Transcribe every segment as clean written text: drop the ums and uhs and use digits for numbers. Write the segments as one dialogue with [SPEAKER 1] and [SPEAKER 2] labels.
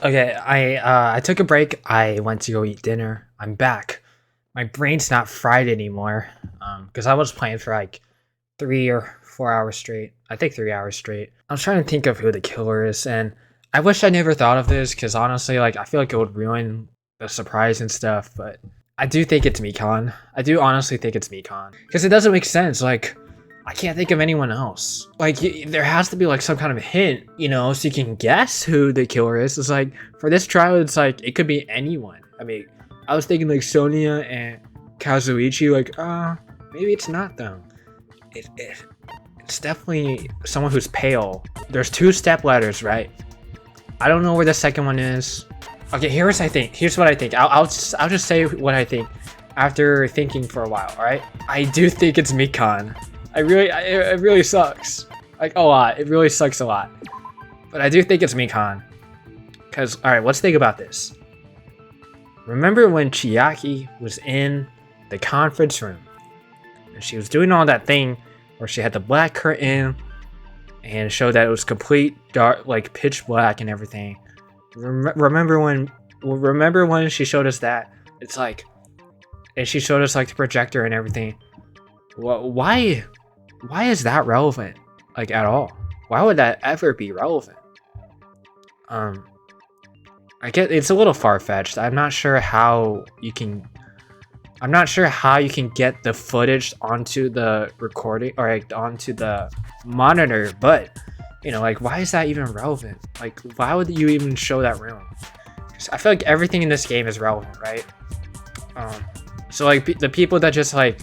[SPEAKER 1] Okay, I took a break. I went to go eat dinner. I'm back. My brain's not fried anymore. Because I was playing for like 3 or 4 hours straight. I think 3 hours straight. I was trying to think of who the killer is, and I wish I never thought of this because honestly, like I feel like it would ruin the surprise and stuff. But I do think it's Mikan. I do honestly think it's Mikan because it doesn't make sense. Like I can't think of anyone else. Like, there has to be like some kind of hint, so you can guess who the killer is. It's like for this trial, it's like it could be anyone. I mean, I was thinking like Sonia and Kazuichi. Like, maybe it's not them. It's definitely someone who's pale. There's 2 step ladders, right? I don't know where the second one is. Okay, here's what I think. I'll just say what I think after thinking for a while. All right, I do think it's Mikan. It really sucks. Like a lot. It really sucks a lot. But I do think it's Mikan. Cause alright, let's think about this. Remember when Chiaki was in the conference room and she was doing all that thing where she had the black curtain and showed that it was complete dark, like pitch black and everything. Remember when she showed us that? It's like, and she showed us like the projector and everything. Why is that relevant? Like at all? Why would that ever be relevant? I get it's a little far-fetched. I'm not sure how you can get the footage onto the recording or like onto the monitor, but like why is that even relevant? Like why would you even show that room? I feel like everything in this game is relevant, right? So like the people that just like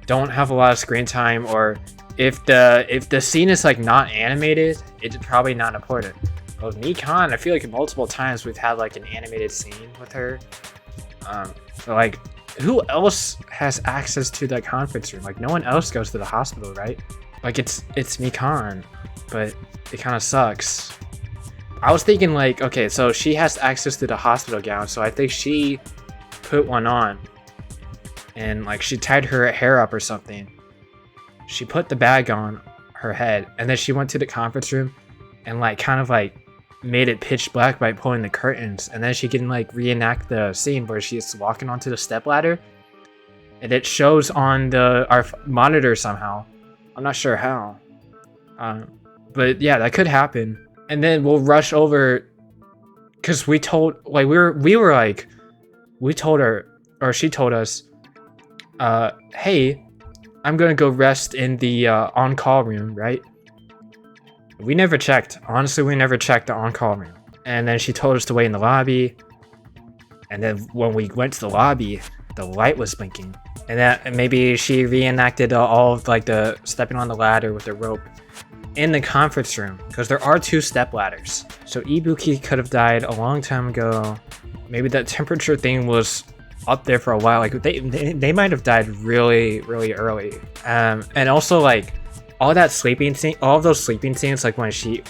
[SPEAKER 1] don't have a lot of screen time, or if the scene is like not animated, it's probably not important. But with Mikan, I feel like multiple times we've had like an animated scene with her. But like who else has access to that conference room? Like no one else goes to the hospital, right? Like it's Mikan, but it kind of sucks. I was thinking like, okay, so she has access to the hospital gown, so I think she put one on. And like she tied her hair up or something. She put the bag on her head, and then she went to the conference room and like kind of like made it pitch black by pulling the curtains, and then she can like reenact the scene where she's walking onto the stepladder, and it shows on our monitor somehow. I'm not sure how, but yeah, that could happen. And then we'll rush over because we told her, or she told us, hey, I'm gonna go rest in the on-call room, right? We never checked. Honestly, we never checked the on-call room. And then she told us to wait in the lobby. And then when we went to the lobby, the light was blinking. And maybe she reenacted all of like the stepping on the ladder with the rope in the conference room, because there are 2 step ladders. So Ibuki could have died a long time ago. Maybe that temperature thing was up there for a while. Like they might have died really early. And also like all of those sleeping scenes, like when she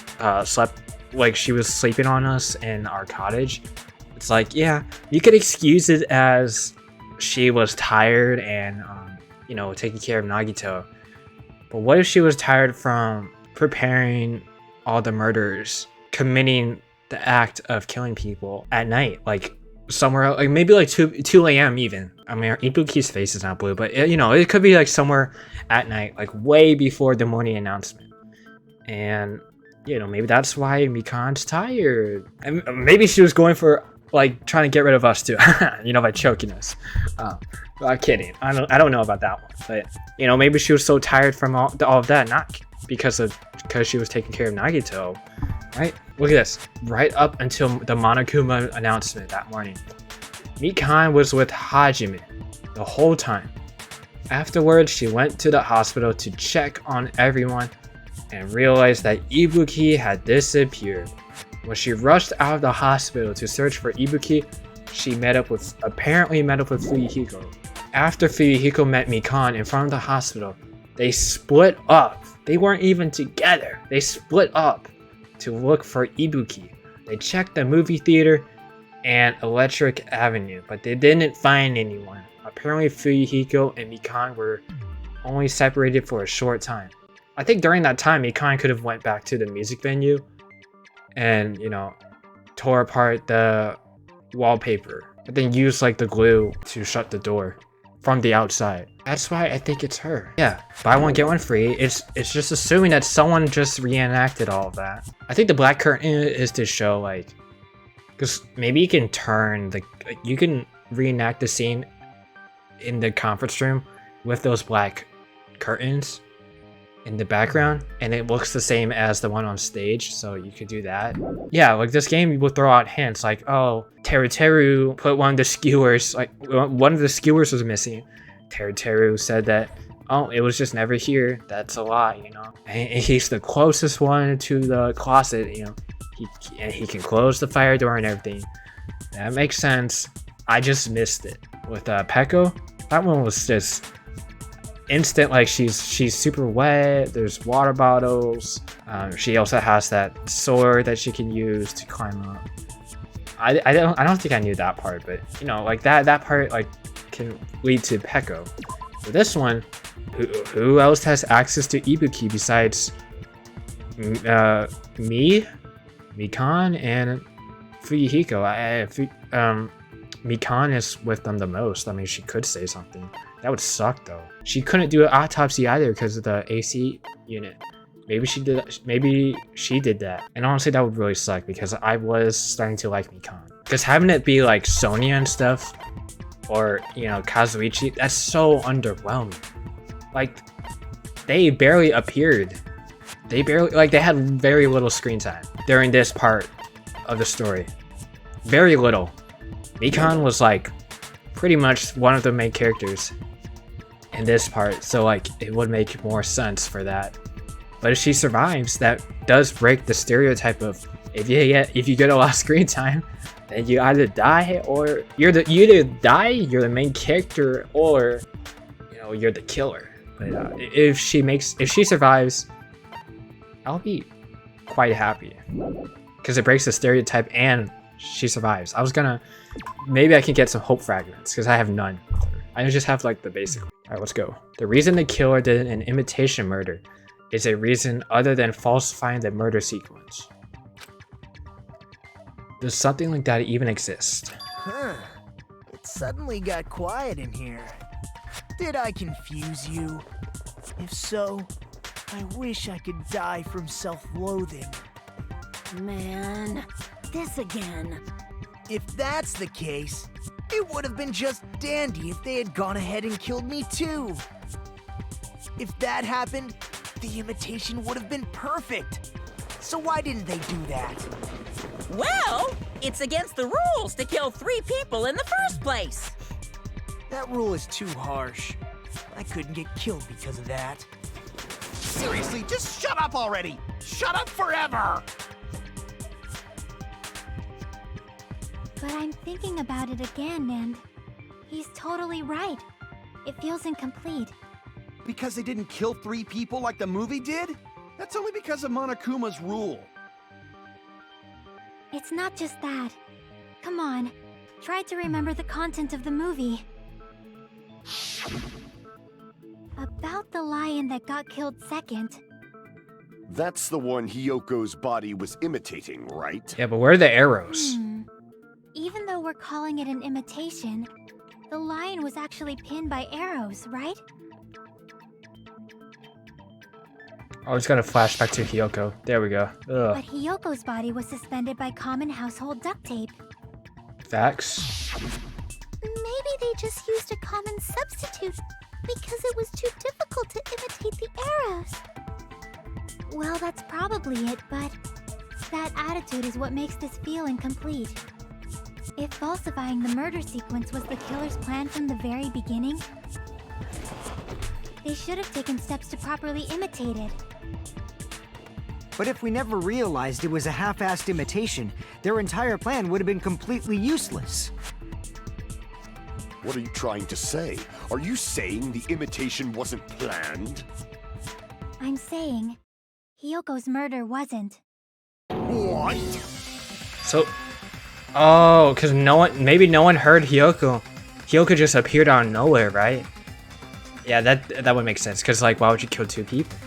[SPEAKER 1] slept, like she was sleeping on us in our cottage. It's like, yeah, you could excuse it as she was tired and taking care of Nagito. But what if she was tired from preparing all the murders, committing the act of killing people at night, like somewhere like maybe like 2 a.m. even. I mean, Ibuki's face is not blue, but it could be like somewhere at night, like way before the morning announcement. And maybe that's why Mikan's tired, and maybe she was going for like trying to get rid of us too, by choking us. I'm kidding. I don't know about that one, but maybe she was so tired from all of that, not because she was taking care of Nagito. Right? Look at this. Right up until the Monokuma announcement that morning, Mikan was with Hajime the whole time. Afterwards, she went to the hospital to check on everyone and realized that Ibuki had disappeared. When she rushed out of the hospital to search for Ibuki, she apparently met up with Fuyuhiko. After Fuyuhiko met Mikan in front of the hospital, they split up. They weren't even together. They split up to look for Ibuki. They checked the movie theater and Electric Avenue, but they didn't find anyone. Apparently Fuyuhiko and Mikan were only separated for a short time. I think during that time Mikan could have went back to the music venue and tore apart the wallpaper, but then used like the glue to shut the door from the outside. That's why I think it's her. Yeah, buy one get one free. It's just assuming that someone just reenacted all of that. I think the black curtain is to show like, because maybe you can turn the, you can reenact the scene in the conference room with those black curtains in the background, and it looks the same as the one on stage, so you could do that. Yeah, like this game will throw out hints like, oh, Teru put one of the skewers, like one of the skewers was missing. Teru said that, oh, it was just never here. That's a lie, you know. And he's the closest one to the closet, you know. He can close the fire door and everything. That makes sense. I just missed it. With Peko, that one was just instant, like she's super wet. There's water bottles. She also has that sword that she can use to climb up. I don't think I knew that part, but you know, like that part like can lead to Peko. For this one, who else has access to Ibuki besides me, Mikan, and Fuyuhiko? Mikan is with them the most. I mean, she could say something. That would suck though. She couldn't do an autopsy either because of the AC unit. Maybe she did. Maybe she did that. And honestly, that would really suck because I was starting to like Mikan. Because having it be like Sonia and stuff, or you know Kazuichi, that's so underwhelming. Like they barely appeared. They had very little screen time during this part of the story. Very little. Mikan was like pretty much one of the main characters in this part, so like it would make more sense for that. But if she survives, that does break the stereotype of if you get a lot of screen time, then you either die or you either die, you're the main character, or you know you're the killer. But if she survives, I'll be quite happy because it breaks the stereotype and she survives. Maybe I can get some hope fragments because I have none. I just have like the basic. All right, let's go. The reason the killer did an imitation murder is a reason other than falsifying the murder sequence. Does something like that even exist?
[SPEAKER 2] Huh. It suddenly got quiet in here. Did I confuse you? If so, I wish I could die from self-loathing.
[SPEAKER 3] Man, this again.
[SPEAKER 2] If that's the case, it would have been just dandy if they had gone ahead and killed me too. If that happened, the imitation would have been perfect. So why didn't they do that?
[SPEAKER 3] Well, it's against the rules to kill 3 people in the first place.
[SPEAKER 2] That rule is too harsh. I couldn't get killed because of that.
[SPEAKER 4] Seriously, just shut up already! Shut up forever!
[SPEAKER 5] But I'm thinking about it again, and he's totally right. It feels incomplete.
[SPEAKER 4] Because they didn't kill 3 people like the movie did? That's only because of Monokuma's rule.
[SPEAKER 5] It's not just that. Come on, try to remember the content of the movie. About the lion that got killed second.
[SPEAKER 6] That's the one Hyoko's body was imitating, right?
[SPEAKER 1] Yeah, but where are the arrows?
[SPEAKER 5] Even though we're calling it an imitation, the lion was actually pinned by arrows, right?
[SPEAKER 1] Oh, it's gonna flash back to Hyoko. There we go. Ugh.
[SPEAKER 5] But Hyoko's body was suspended by common household duct tape.
[SPEAKER 1] Facts.
[SPEAKER 5] Maybe they just used a common substitute because it was too difficult to imitate the arrows. Well, that's probably it, but that attitude is what makes this feel incomplete. If falsifying the murder sequence was the killer's plan from the very beginning, they should have taken steps to properly imitate it.
[SPEAKER 7] But if we never realized it was a half-assed imitation, their entire plan would have been completely useless.
[SPEAKER 6] What are you trying to say? Are you saying the imitation wasn't planned?
[SPEAKER 5] I'm saying, Hyoko's murder wasn't.
[SPEAKER 6] What?
[SPEAKER 1] So, oh, because maybe no one heard Hyoko. Hyoko just appeared out of nowhere, right? Yeah, that would make sense. Because like, why would you kill 2 people?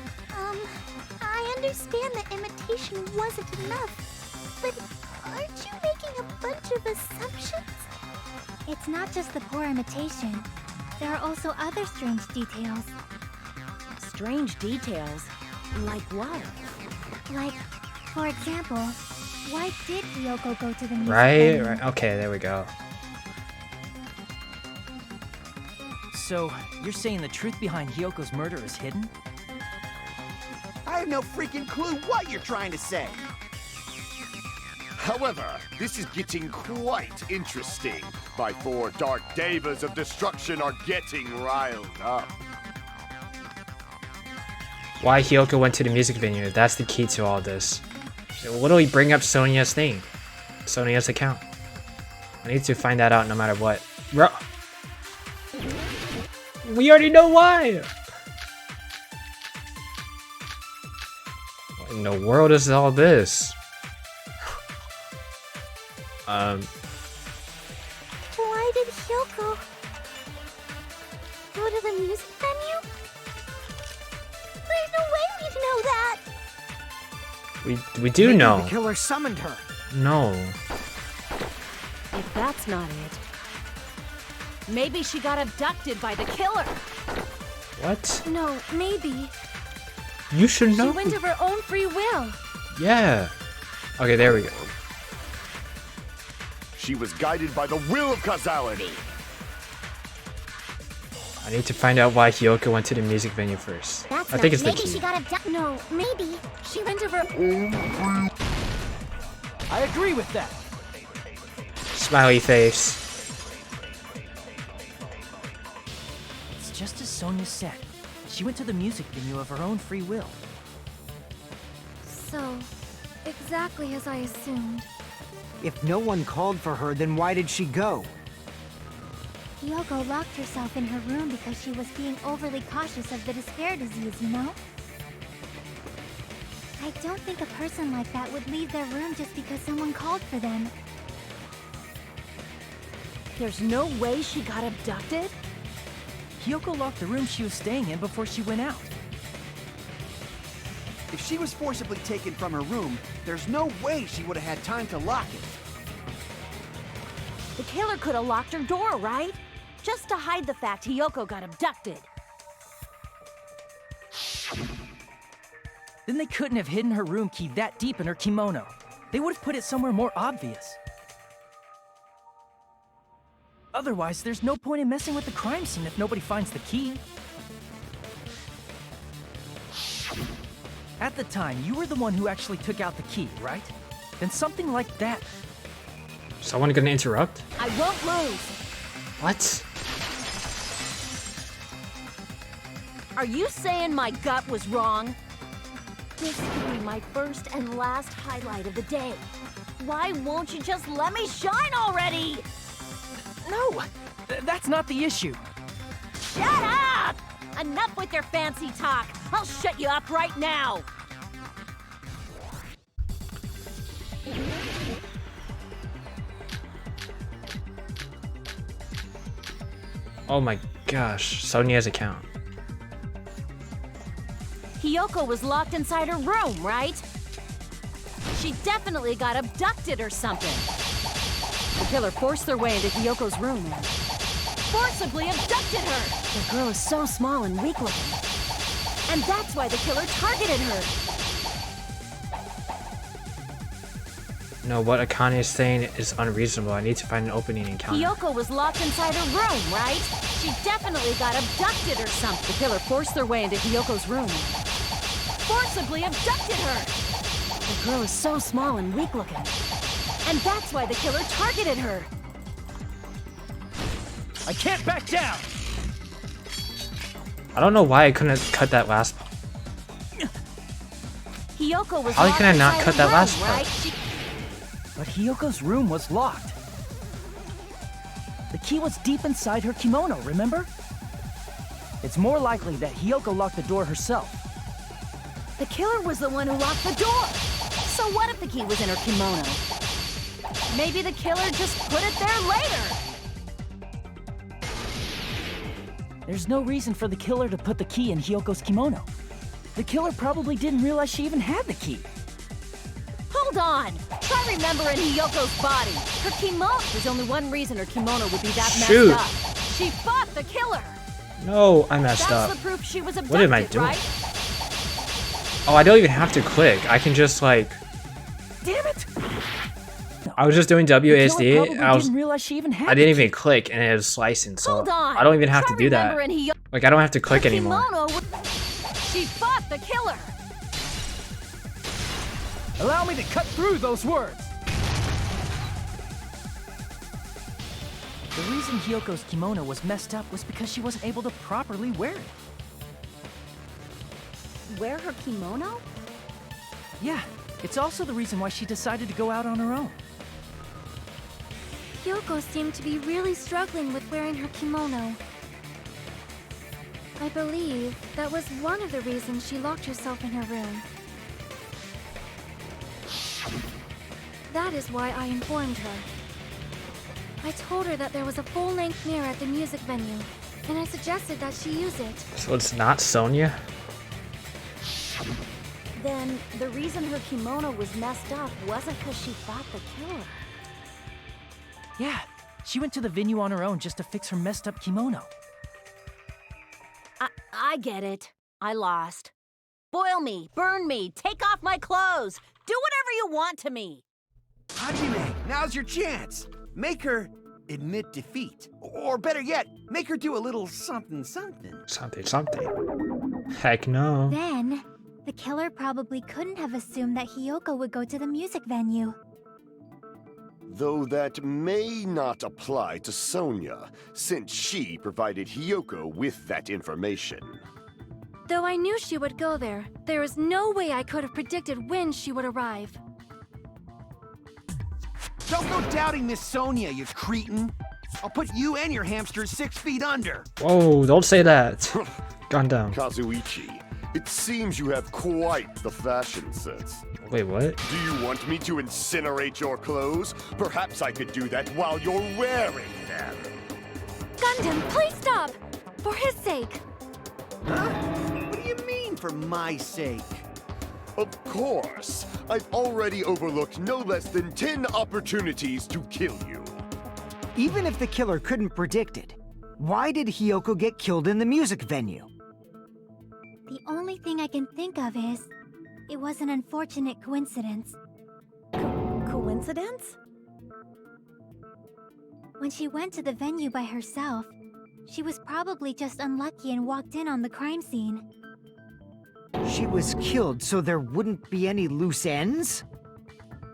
[SPEAKER 5] I understand that imitation wasn't enough, but aren't you of assumptions? It's not just the poor imitation. There are also other strange details.
[SPEAKER 3] Strange details? Like what?
[SPEAKER 5] Like, for example, why did Hiyoko go to the music
[SPEAKER 1] Right,
[SPEAKER 5] venue?
[SPEAKER 1] right. Okay, there we go.
[SPEAKER 8] So, you're saying the truth behind Hiyoko's murder is hidden?
[SPEAKER 4] I have no freaking clue what you're trying to say.
[SPEAKER 6] However, this is getting quite interesting. My 4 dark devas of destruction are getting riled up.
[SPEAKER 1] Why Hiyoko went to the music venue, that's the key to all this. It will literally bring up Sonia's thing. Sonia's account. I need to find that out no matter what. Bro. We already know why! What in the world is all this?
[SPEAKER 5] Why did Hiyoko go to the music venue? There's no way we'd know that!
[SPEAKER 1] We do
[SPEAKER 7] Maybe
[SPEAKER 1] know.
[SPEAKER 7] the killer summoned her.
[SPEAKER 1] No.
[SPEAKER 3] If that's not it, maybe she got abducted by the killer.
[SPEAKER 1] What?
[SPEAKER 5] No, maybe.
[SPEAKER 1] You should know.
[SPEAKER 5] She went of her own free will.
[SPEAKER 1] Yeah. Okay, there we go.
[SPEAKER 6] She was guided by the will of causality.
[SPEAKER 1] I need to find out why Hiyoko went to the music venue first. I think it's the
[SPEAKER 5] Maybe
[SPEAKER 1] key.
[SPEAKER 5] she got abducted. No, maybe she went of her.
[SPEAKER 8] I agree with that.
[SPEAKER 1] Smiley face.
[SPEAKER 8] It's just as Sonia said. She went to the music venue of her own free will.
[SPEAKER 5] So, exactly as I assumed.
[SPEAKER 7] If no one called for her, then why did she go?
[SPEAKER 5] Hiyoko locked herself in her room because she was being overly cautious of the despair disease, you know? I don't think a person like that would leave their room just because someone called for them.
[SPEAKER 3] There's no way she got abducted?
[SPEAKER 8] Hiyoko locked the room she was staying in before she went out.
[SPEAKER 4] If she was forcibly taken from her room, there's no way she would have had time to lock it.
[SPEAKER 3] The killer could have locked her door, right? Just to hide the fact Hiyoko got abducted.
[SPEAKER 8] Then they couldn't have hidden her room key that deep in her kimono. They would have put it somewhere more obvious. Otherwise, there's no point in messing with the crime scene if nobody finds the key. At the time, you were the one who actually took out the key, right? Then something like that.
[SPEAKER 1] Someone gonna interrupt?
[SPEAKER 3] I won't lose.
[SPEAKER 1] What?
[SPEAKER 3] Are you saying my gut was wrong? This could be my first and last highlight of the day. Why won't you just let me shine already?
[SPEAKER 8] No, that's not the issue.
[SPEAKER 3] Shut up! Enough with your fancy talk. I'll shut you up right now.
[SPEAKER 1] Oh my gosh, Sonia's account.
[SPEAKER 3] Hiyoko was locked inside her room, right? She definitely got abducted or something. The killer forced their way into Hiyoko's room and forcibly abducted her. The girl is so small and weak-looking. And that's why the killer targeted her.
[SPEAKER 1] No, what Akane is saying is unreasonable. I need to find an opening in counter.
[SPEAKER 3] Hiyoko was locked inside her room, right? She definitely got abducted or something. The killer forced their way into Hiyoko's room and forcibly abducted her. The girl is so small and weak-looking. And that's why the killer targeted her.
[SPEAKER 8] I can't back down!
[SPEAKER 1] I don't know why I couldn't cut that last part.
[SPEAKER 3] Hiyoko was
[SPEAKER 1] How
[SPEAKER 3] locked
[SPEAKER 1] can I not
[SPEAKER 3] inside
[SPEAKER 1] cut
[SPEAKER 3] her
[SPEAKER 1] that
[SPEAKER 3] room,
[SPEAKER 1] last part?
[SPEAKER 3] right?
[SPEAKER 8] But Hiyoko's room was locked. The key was deep inside her kimono, remember? It's more likely that Hiyoko locked the door herself.
[SPEAKER 3] The killer was the one who locked the door. So what if the key was in her kimono? Maybe the killer just put it there later.
[SPEAKER 8] There's no reason for the killer to put the key in Hiyoko's kimono. The killer probably didn't realize she even had the key.
[SPEAKER 3] Hold on. I remember in Hiyoko's body. Her kimono. There's only one reason her kimono would be that
[SPEAKER 1] Shoot.
[SPEAKER 3] messed up. She fought the killer.
[SPEAKER 1] No, I messed up.
[SPEAKER 3] That's the proof she was abducted,
[SPEAKER 1] What am I doing?
[SPEAKER 3] right?
[SPEAKER 1] Oh, I don't even have to click. I can just like.
[SPEAKER 8] Damn it!
[SPEAKER 1] I was just doing
[SPEAKER 8] The killer
[SPEAKER 1] WASD.
[SPEAKER 8] probably
[SPEAKER 1] I was.
[SPEAKER 8] didn't realize she even had
[SPEAKER 1] I didn't
[SPEAKER 8] the
[SPEAKER 1] even
[SPEAKER 8] key.
[SPEAKER 1] click, and it was slicing. So
[SPEAKER 3] Hold on.
[SPEAKER 1] I don't even have
[SPEAKER 3] Try
[SPEAKER 1] to do that.
[SPEAKER 3] remembering
[SPEAKER 1] Like I don't have to click
[SPEAKER 3] her
[SPEAKER 1] anymore.
[SPEAKER 3] kimono would- She fought the killer.
[SPEAKER 8] Allow me to cut through those words. The reason Hiyoko's kimono was messed up was because she wasn't able to properly wear it.
[SPEAKER 3] Wear her kimono?
[SPEAKER 8] Yeah, it's also the reason why she decided to go out on her own.
[SPEAKER 5] Yoko seemed to be really struggling with wearing her kimono. I believe that was one of the reasons she locked herself in her room. That is why I informed her. I told her that there was a full-length mirror at the music venue, and I suggested that she use it.
[SPEAKER 1] So it's not Sonya.
[SPEAKER 3] Then the reason her kimono was messed up wasn't because she fought the killer.
[SPEAKER 8] Yeah, she went to the venue on her own just to fix her messed up kimono.
[SPEAKER 3] I get it. I lost. Boil me, burn me, take off my clothes. Do whatever you want to me.
[SPEAKER 2] Hajime, now's your chance. Make her admit defeat. Or better yet, make her do a little something something.
[SPEAKER 1] Something. Heck no.
[SPEAKER 5] Then, the killer probably couldn't have assumed that Hiyoko would go to the music venue.
[SPEAKER 6] Though that may not apply to Sonya, since she provided Hiyoko with that information.
[SPEAKER 5] Though I knew she would go there, there is no way I could have predicted when she would arrive.
[SPEAKER 2] Don't go doubting Miss Sonya, you cretin. I'll put you and your hamster 6 feet under.
[SPEAKER 1] Whoa, don't say that. Gone down.
[SPEAKER 6] Kazuichi, it seems you have quite the fashion sense.
[SPEAKER 1] Wait, what?
[SPEAKER 6] Do you want me to incinerate your clothes? Perhaps I could do that while you're wearing them.
[SPEAKER 5] Gundam, please stop! For his sake!
[SPEAKER 2] Huh? What do you mean, for my sake?
[SPEAKER 6] Of course. I've already overlooked no less than 10 opportunities to kill you.
[SPEAKER 7] Even if the killer couldn't predict it, why did Hiyoko get killed in the music venue?
[SPEAKER 5] The only thing I can think of is, it was an unfortunate coincidence.
[SPEAKER 3] Coincidence?
[SPEAKER 5] When she went to the venue by herself, she was probably just unlucky and walked in on the crime scene.
[SPEAKER 7] She was killed so there wouldn't be any loose ends?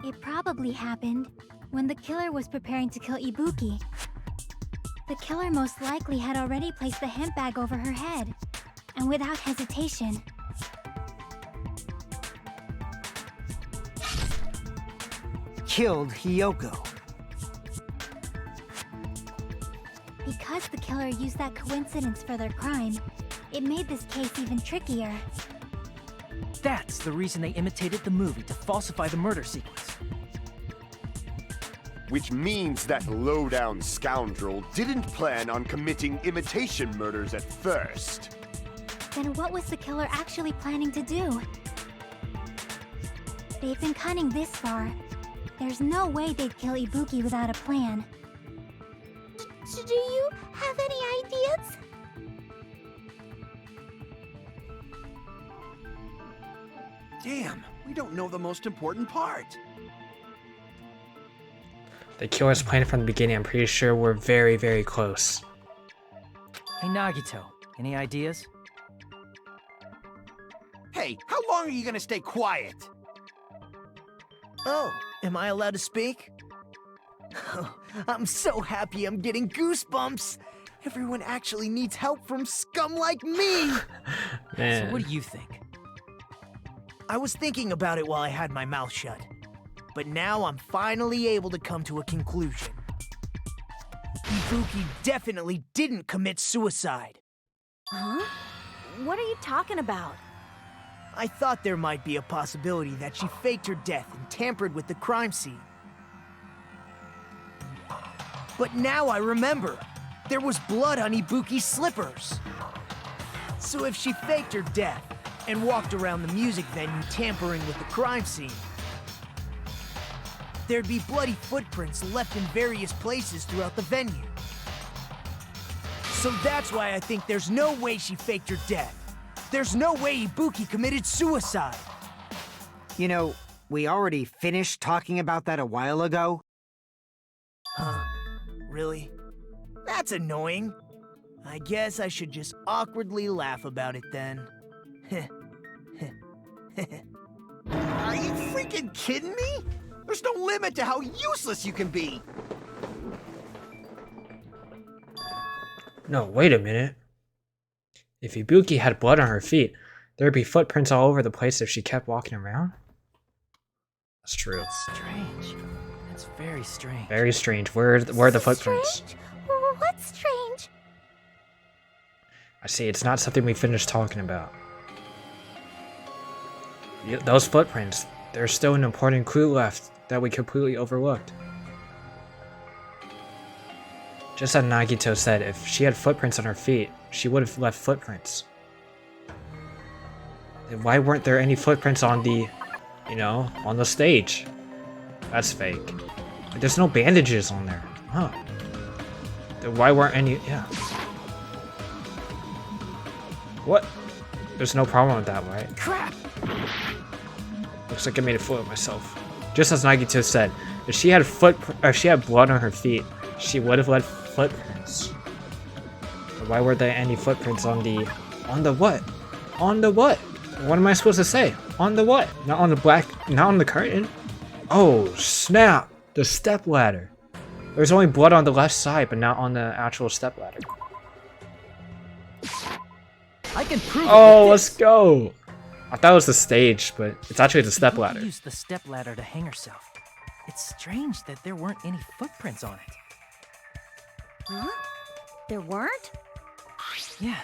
[SPEAKER 5] It probably happened when the killer was preparing to kill Ibuki. The killer most likely had already placed the hemp bag over her head, and without hesitation.
[SPEAKER 7] Killed Hiyoko.
[SPEAKER 5] Because the killer used that coincidence for their crime, it made this case even trickier.
[SPEAKER 8] That's the reason they imitated the movie to falsify the murder sequence.
[SPEAKER 6] Which means that low-down scoundrel didn't plan on committing imitation murders at first.
[SPEAKER 5] Then what was the killer actually planning to do? They've been cunning this far. There's no way they'd kill Ibuki without a plan. Do you have any ideas?
[SPEAKER 2] Damn, we don't know the most important part.
[SPEAKER 1] The killer's plan from the beginning. I'm pretty sure we're very, very close.
[SPEAKER 8] Hey Nagito, any ideas?
[SPEAKER 2] Hey, how long are you gonna stay quiet? Oh, am I allowed to speak? I'm so happy I'm getting goosebumps. Everyone actually needs help from scum like me.
[SPEAKER 1] Man.
[SPEAKER 8] So what do you think?
[SPEAKER 2] I was thinking about it while I had my mouth shut. But now I'm finally able to come to a conclusion. Ibuki definitely didn't commit suicide.
[SPEAKER 3] Huh? What are you talking about?
[SPEAKER 2] I thought there might be a possibility that she faked her death and tampered with the crime scene. But now I remember. There was blood on Ibuki's slippers. So if she faked her death and walked around the music venue tampering with the crime scene, there'd be bloody footprints left in various places throughout the venue. So that's why I think there's no way she faked her death. There's no way Ibuki committed suicide.
[SPEAKER 7] You know, we already finished talking about that a while ago.
[SPEAKER 2] Huh? Really? That's annoying. I guess I should just awkwardly laugh about it then.
[SPEAKER 4] Are you freaking kidding me? There's no limit to how useless you can be.
[SPEAKER 1] No, wait a minute. If Ibuki had blood on her feet, there'd be footprints all over the place if she kept walking around? That's true.
[SPEAKER 8] Strange. That's very strange.
[SPEAKER 1] Very strange. Where are the footprints?
[SPEAKER 5] Strange? What's strange?
[SPEAKER 1] I see, it's not something we finished talking about. Those footprints, there's still an important clue left that we completely overlooked. Just as Nagito said, if she had footprints on her feet, she would have left footprints. Then why weren't there any footprints on the, on the stage? That's fake. There's no bandages on there. Huh. Then why weren't any, yeah. What? There's no problem with that, right?
[SPEAKER 8] Crap!
[SPEAKER 1] Looks like I made a fool of myself. Just as Nagito said, if she had blood on her feet, she would have left footprints. But why were there any footprints on the what? On the what? What am I supposed to say? On the what? Not on the curtain. Oh, snap! The stepladder. There's only blood on the left side, but not on the actual stepladder.
[SPEAKER 8] I can prove it.
[SPEAKER 1] Oh,
[SPEAKER 8] with
[SPEAKER 1] let's
[SPEAKER 8] this.
[SPEAKER 1] go! I thought it was the stage, but it's actually the stepladder.
[SPEAKER 8] Ibuki used the stepladder to hang herself. It's strange that there weren't any footprints on it.
[SPEAKER 3] Huh? There weren't?
[SPEAKER 8] Yeah,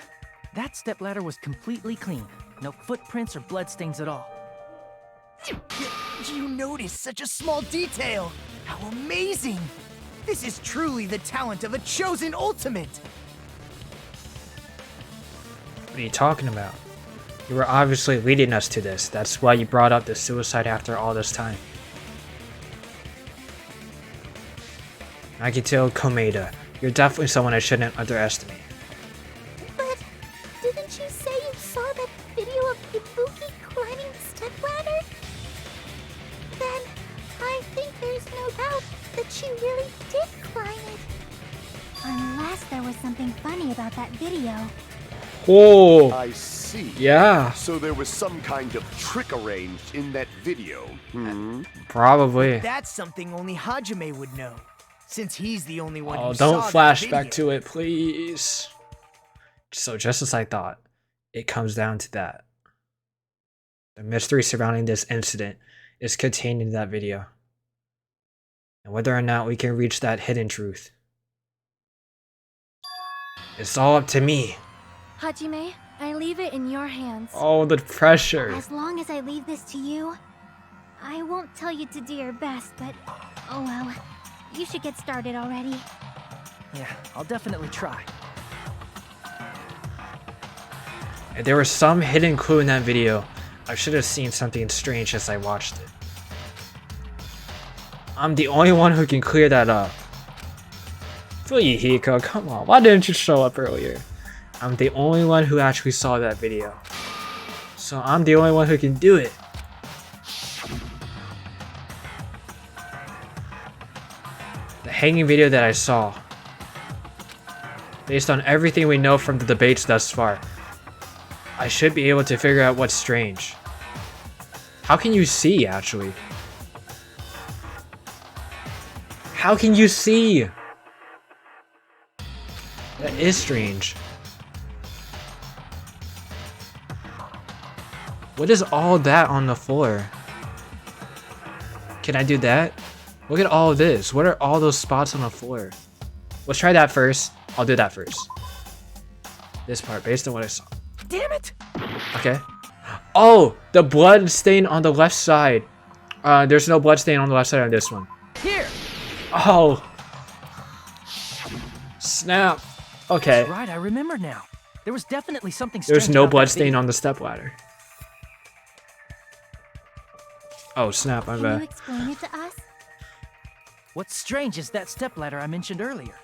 [SPEAKER 8] that stepladder was completely clean. No footprints or bloodstains at all.
[SPEAKER 2] You noticed such a small detail. How amazing! This is truly the talent of a chosen ultimate.
[SPEAKER 1] What are you talking about? You were obviously leading us to this. That's why you brought up the suicide after all this time. Nagito Komeda, you're definitely someone I shouldn't underestimate.
[SPEAKER 5] But didn't you say you saw that video of Ibuki climbing the stepladder? Then I think there's no doubt that she really did climb it. Unless there was something funny about that video.
[SPEAKER 1] Oh,
[SPEAKER 6] I see.
[SPEAKER 1] yeah.
[SPEAKER 6] So there was some kind of trick arranged in that video.
[SPEAKER 1] Probably.
[SPEAKER 2] That's something only Hajime would know, since he's the only one
[SPEAKER 1] Oh,
[SPEAKER 2] who
[SPEAKER 1] don't
[SPEAKER 2] saw
[SPEAKER 1] flash
[SPEAKER 2] that
[SPEAKER 1] back
[SPEAKER 2] video.
[SPEAKER 1] to it, please. So just as I thought, it comes down to that. The mystery surrounding this incident is contained in that video. And whether or not we can reach that hidden truth, it's all up to me.
[SPEAKER 5] Hajime, I leave it in your hands.
[SPEAKER 1] Oh, the pressure.
[SPEAKER 5] As long as I leave this to you, I won't tell you to do your best, but oh well. You should get started already.
[SPEAKER 8] Yeah, I'll definitely try.
[SPEAKER 1] If there was some hidden clue in that video, I should have seen something strange as I watched it. I'm the only one who can clear that up. Fuyuhiko, come on, why didn't you show up earlier? I'm the only one who actually saw that video. So I'm the only one who can do it. The hanging video that I saw, based on everything we know from the debates thus far, I should be able to figure out what's strange. How can you see, actually? How can you see? That is strange. What is all that on the floor? Can I do that? Look at all of this. What are all those spots on the floor? Let's try that first. I'll do that first. This part, based on what I saw.
[SPEAKER 8] Damn it!
[SPEAKER 1] Okay. Oh, the blood stain on the left side. There's no blood stain on the left side on this one.
[SPEAKER 8] Here!
[SPEAKER 1] Oh. Snap. Okay.
[SPEAKER 8] That's right, I remember now. There was definitely something strange.
[SPEAKER 1] There's no
[SPEAKER 8] about
[SPEAKER 1] blood
[SPEAKER 8] that
[SPEAKER 1] stain
[SPEAKER 8] video.
[SPEAKER 1] on the stepladder. Oh, snap, my
[SPEAKER 5] Can you
[SPEAKER 1] bad.
[SPEAKER 5] explain it to us?
[SPEAKER 8] What's strange is that stepladder I mentioned earlier.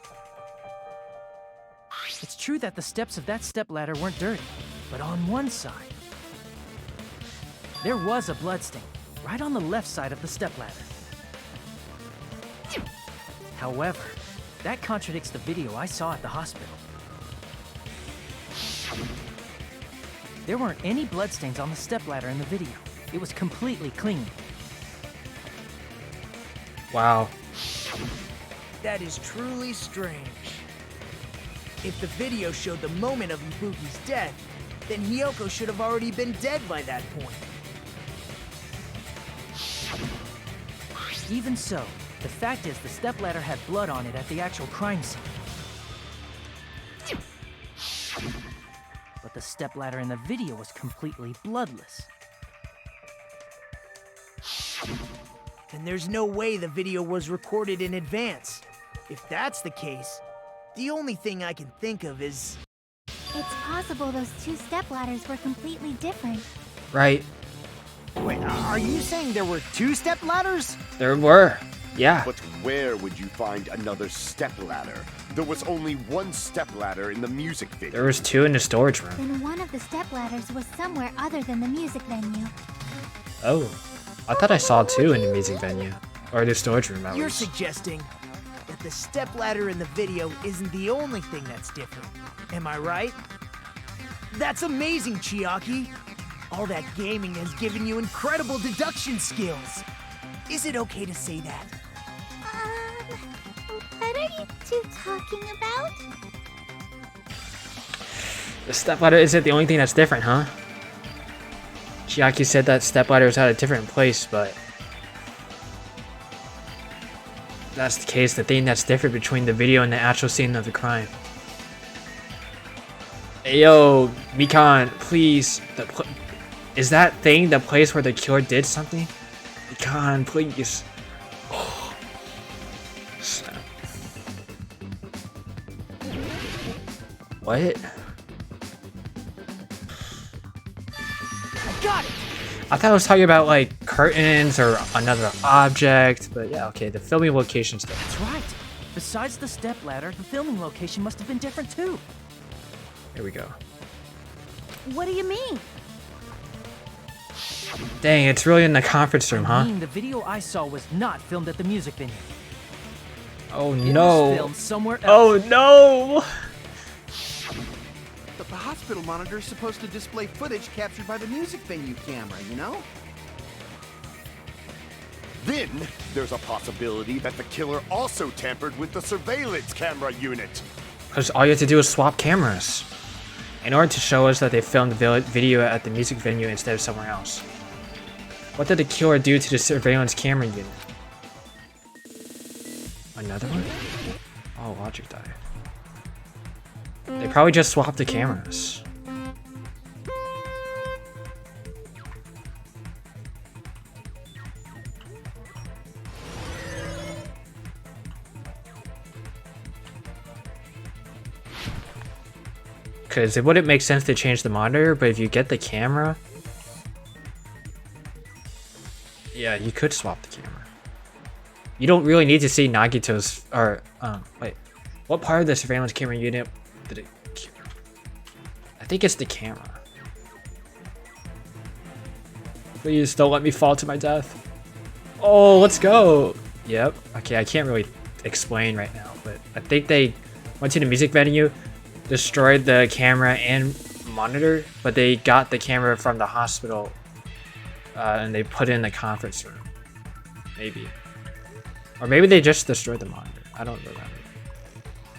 [SPEAKER 8] It's true that the steps of that stepladder weren't dirty, but on one side, there was a bloodstain, right on the left side of the stepladder. However, that contradicts the video I saw at the hospital. There weren't any bloodstains on the stepladder in the video. It was completely clean.
[SPEAKER 1] Wow.
[SPEAKER 2] That is truly strange. If the video showed the moment of Ibuki's death, then Hiyoko should have already been dead by that point.
[SPEAKER 8] Even so, the fact is the stepladder had blood on it at the actual crime scene. But the stepladder in the video was completely bloodless.
[SPEAKER 2] And there's no way the video was recorded in advance. If that's the case, the only thing I can think of is...
[SPEAKER 5] It's possible those two stepladders were completely different.
[SPEAKER 1] Right.
[SPEAKER 7] Wait, are you saying there were 2 stepladders?
[SPEAKER 1] There were. Yeah.
[SPEAKER 6] But where would you find another stepladder? There was only one stepladder in the music video.
[SPEAKER 1] There was 2 in the storage room.
[SPEAKER 5] Then one of the stepladders was somewhere other than the music venue.
[SPEAKER 1] Oh. I thought I saw 2 in the music venue. Or the storage room, at
[SPEAKER 2] You're
[SPEAKER 1] least.
[SPEAKER 2] suggesting that the stepladder in the video isn't the only thing that's different. Am I right? That's amazing, Chiaki! All that gaming has given you incredible deduction skills. Is it okay to say that?
[SPEAKER 5] What are you two talking about?
[SPEAKER 1] The stepladder isn't the only thing that's different, huh? Chiaki said that stepladder was at a different place, but... if that's the case, the thing that's different between the video and the actual scene of the crime. Hey, yo, Mikan, please. Is that thing the place where the killer did something? Mikan, please. Oh. Snap. What?
[SPEAKER 2] Got it!
[SPEAKER 1] I thought I was talking about like curtains or another object, but yeah, okay, the filming location's different.
[SPEAKER 8] That's right. Besides the stepladder, the filming location must have been different too.
[SPEAKER 1] Here we go.
[SPEAKER 3] What do you mean?
[SPEAKER 1] Dang, it's really in the conference room,
[SPEAKER 8] I
[SPEAKER 1] huh?
[SPEAKER 8] mean, the video I saw was not filmed at the music venue.
[SPEAKER 1] Oh
[SPEAKER 8] It
[SPEAKER 1] no.
[SPEAKER 8] was filmed somewhere else.
[SPEAKER 1] Oh no!
[SPEAKER 4] But the hospital monitor is supposed to display footage captured by the music venue camera, you know?
[SPEAKER 6] Then, there's a possibility that the killer also tampered with the surveillance camera unit.
[SPEAKER 1] Because all you have to do is swap cameras. In order to show us that they filmed the video at the music venue instead of somewhere else. What did the killer do to the surveillance camera unit? Another one? Oh, logic die. They probably just swapped the cameras. Because it wouldn't make sense to change the monitor, but if you get the camera... yeah, you could swap the camera. You don't really need to see Nagito's... or, wait. What part of the surveillance camera unit did it... I think it's the camera. Please don't let me fall to my death. Oh, let's go! Yep. Okay, I can't really explain right now, but I think they went to the music venue, destroyed the camera and monitor, but they got the camera from the hospital and they put it in the conference room. Maybe. Or maybe they just destroyed the monitor. I don't remember.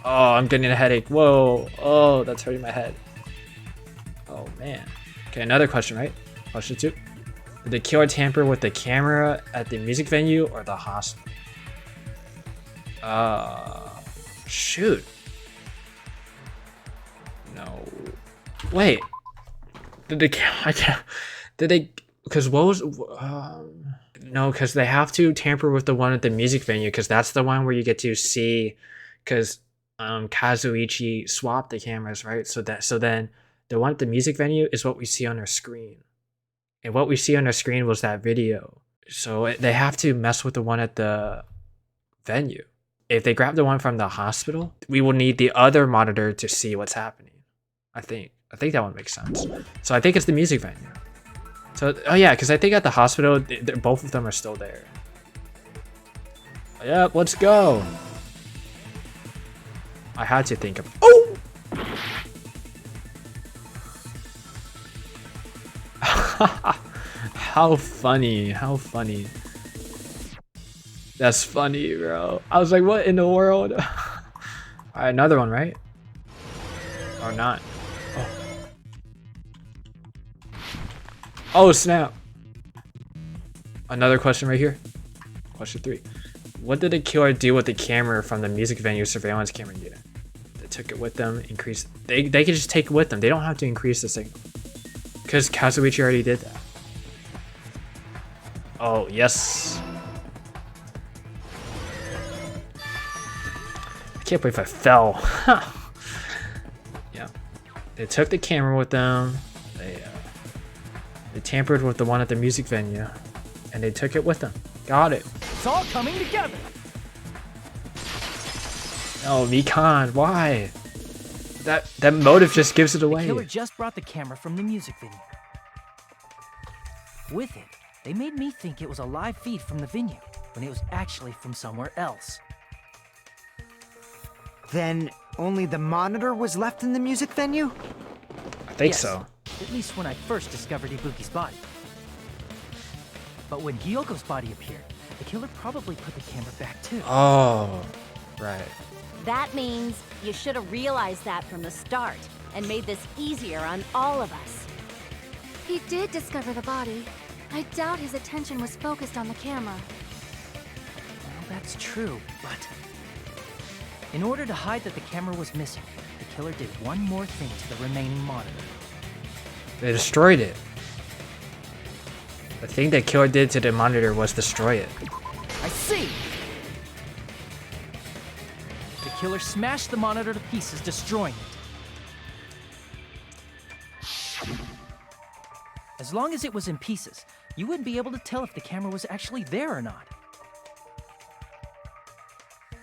[SPEAKER 1] Oh, I'm getting a headache. Whoa. Oh, that's hurting my head. Oh, man. Okay, another question, right? Question 2. Did the killer tamper with the camera at the music venue or the hospital? Shoot. No. Wait. Did they? Did they? Because what was? No, because they have to tamper with the one at the music venue, because that's the one where you get to see. Because Kazuichi swapped the cameras, right? So then the one at the music venue is what we see on our screen, and what we see on our screen was that video. So they have to mess with the one at the venue. If they grab the one from the hospital, we will need the other monitor to see what's happening. I think that one makes sense. So I think it's the music venue. So, oh yeah, because I think at the hospital, both of them are still there. Yep, let's go. I had to think of. Oh! How funny, how funny. That's funny, bro. I was like, what in the world? Alright, another one, right? Or not. Oh. Oh, snap. Another question right here. Question 3. What did the killer do with the camera from the music venue surveillance camera unit? They took it with them, increased... They could just take it with them. They don't have to increase the signal. Because Kazuichi already did that. Oh, yes. I can't believe I fell. Yeah. They took the camera with them. They tampered with the one at the music venue. And they took it with them. Got it.
[SPEAKER 8] It's all coming together.
[SPEAKER 1] Oh, Mikan, why? That motive just gives it away.
[SPEAKER 8] The killer just brought the camera from the music venue. With it, they made me think it was a live feed from the venue, when it was actually from somewhere else.
[SPEAKER 7] Then only the monitor was left in the music venue?
[SPEAKER 1] I think
[SPEAKER 8] Yes,
[SPEAKER 1] so.
[SPEAKER 8] At least when I first discovered Ibuki's body. But when Hyoko's body appeared, the killer probably put the camera back too.
[SPEAKER 1] Oh, right.
[SPEAKER 3] That means you should have realized that from the start and made this easier on all of us.
[SPEAKER 5] He did discover the body. I doubt his attention was focused on the camera.
[SPEAKER 8] Well, that's true, but... in order to hide that the camera was missing, the killer did one more thing to the remaining monitor.
[SPEAKER 1] They destroyed it. The thing that killer did to the monitor was destroy it.
[SPEAKER 8] I see! The killer smashed the monitor to pieces, destroying it. As long as it was in pieces, you wouldn't be able to tell if the camera was actually there or not.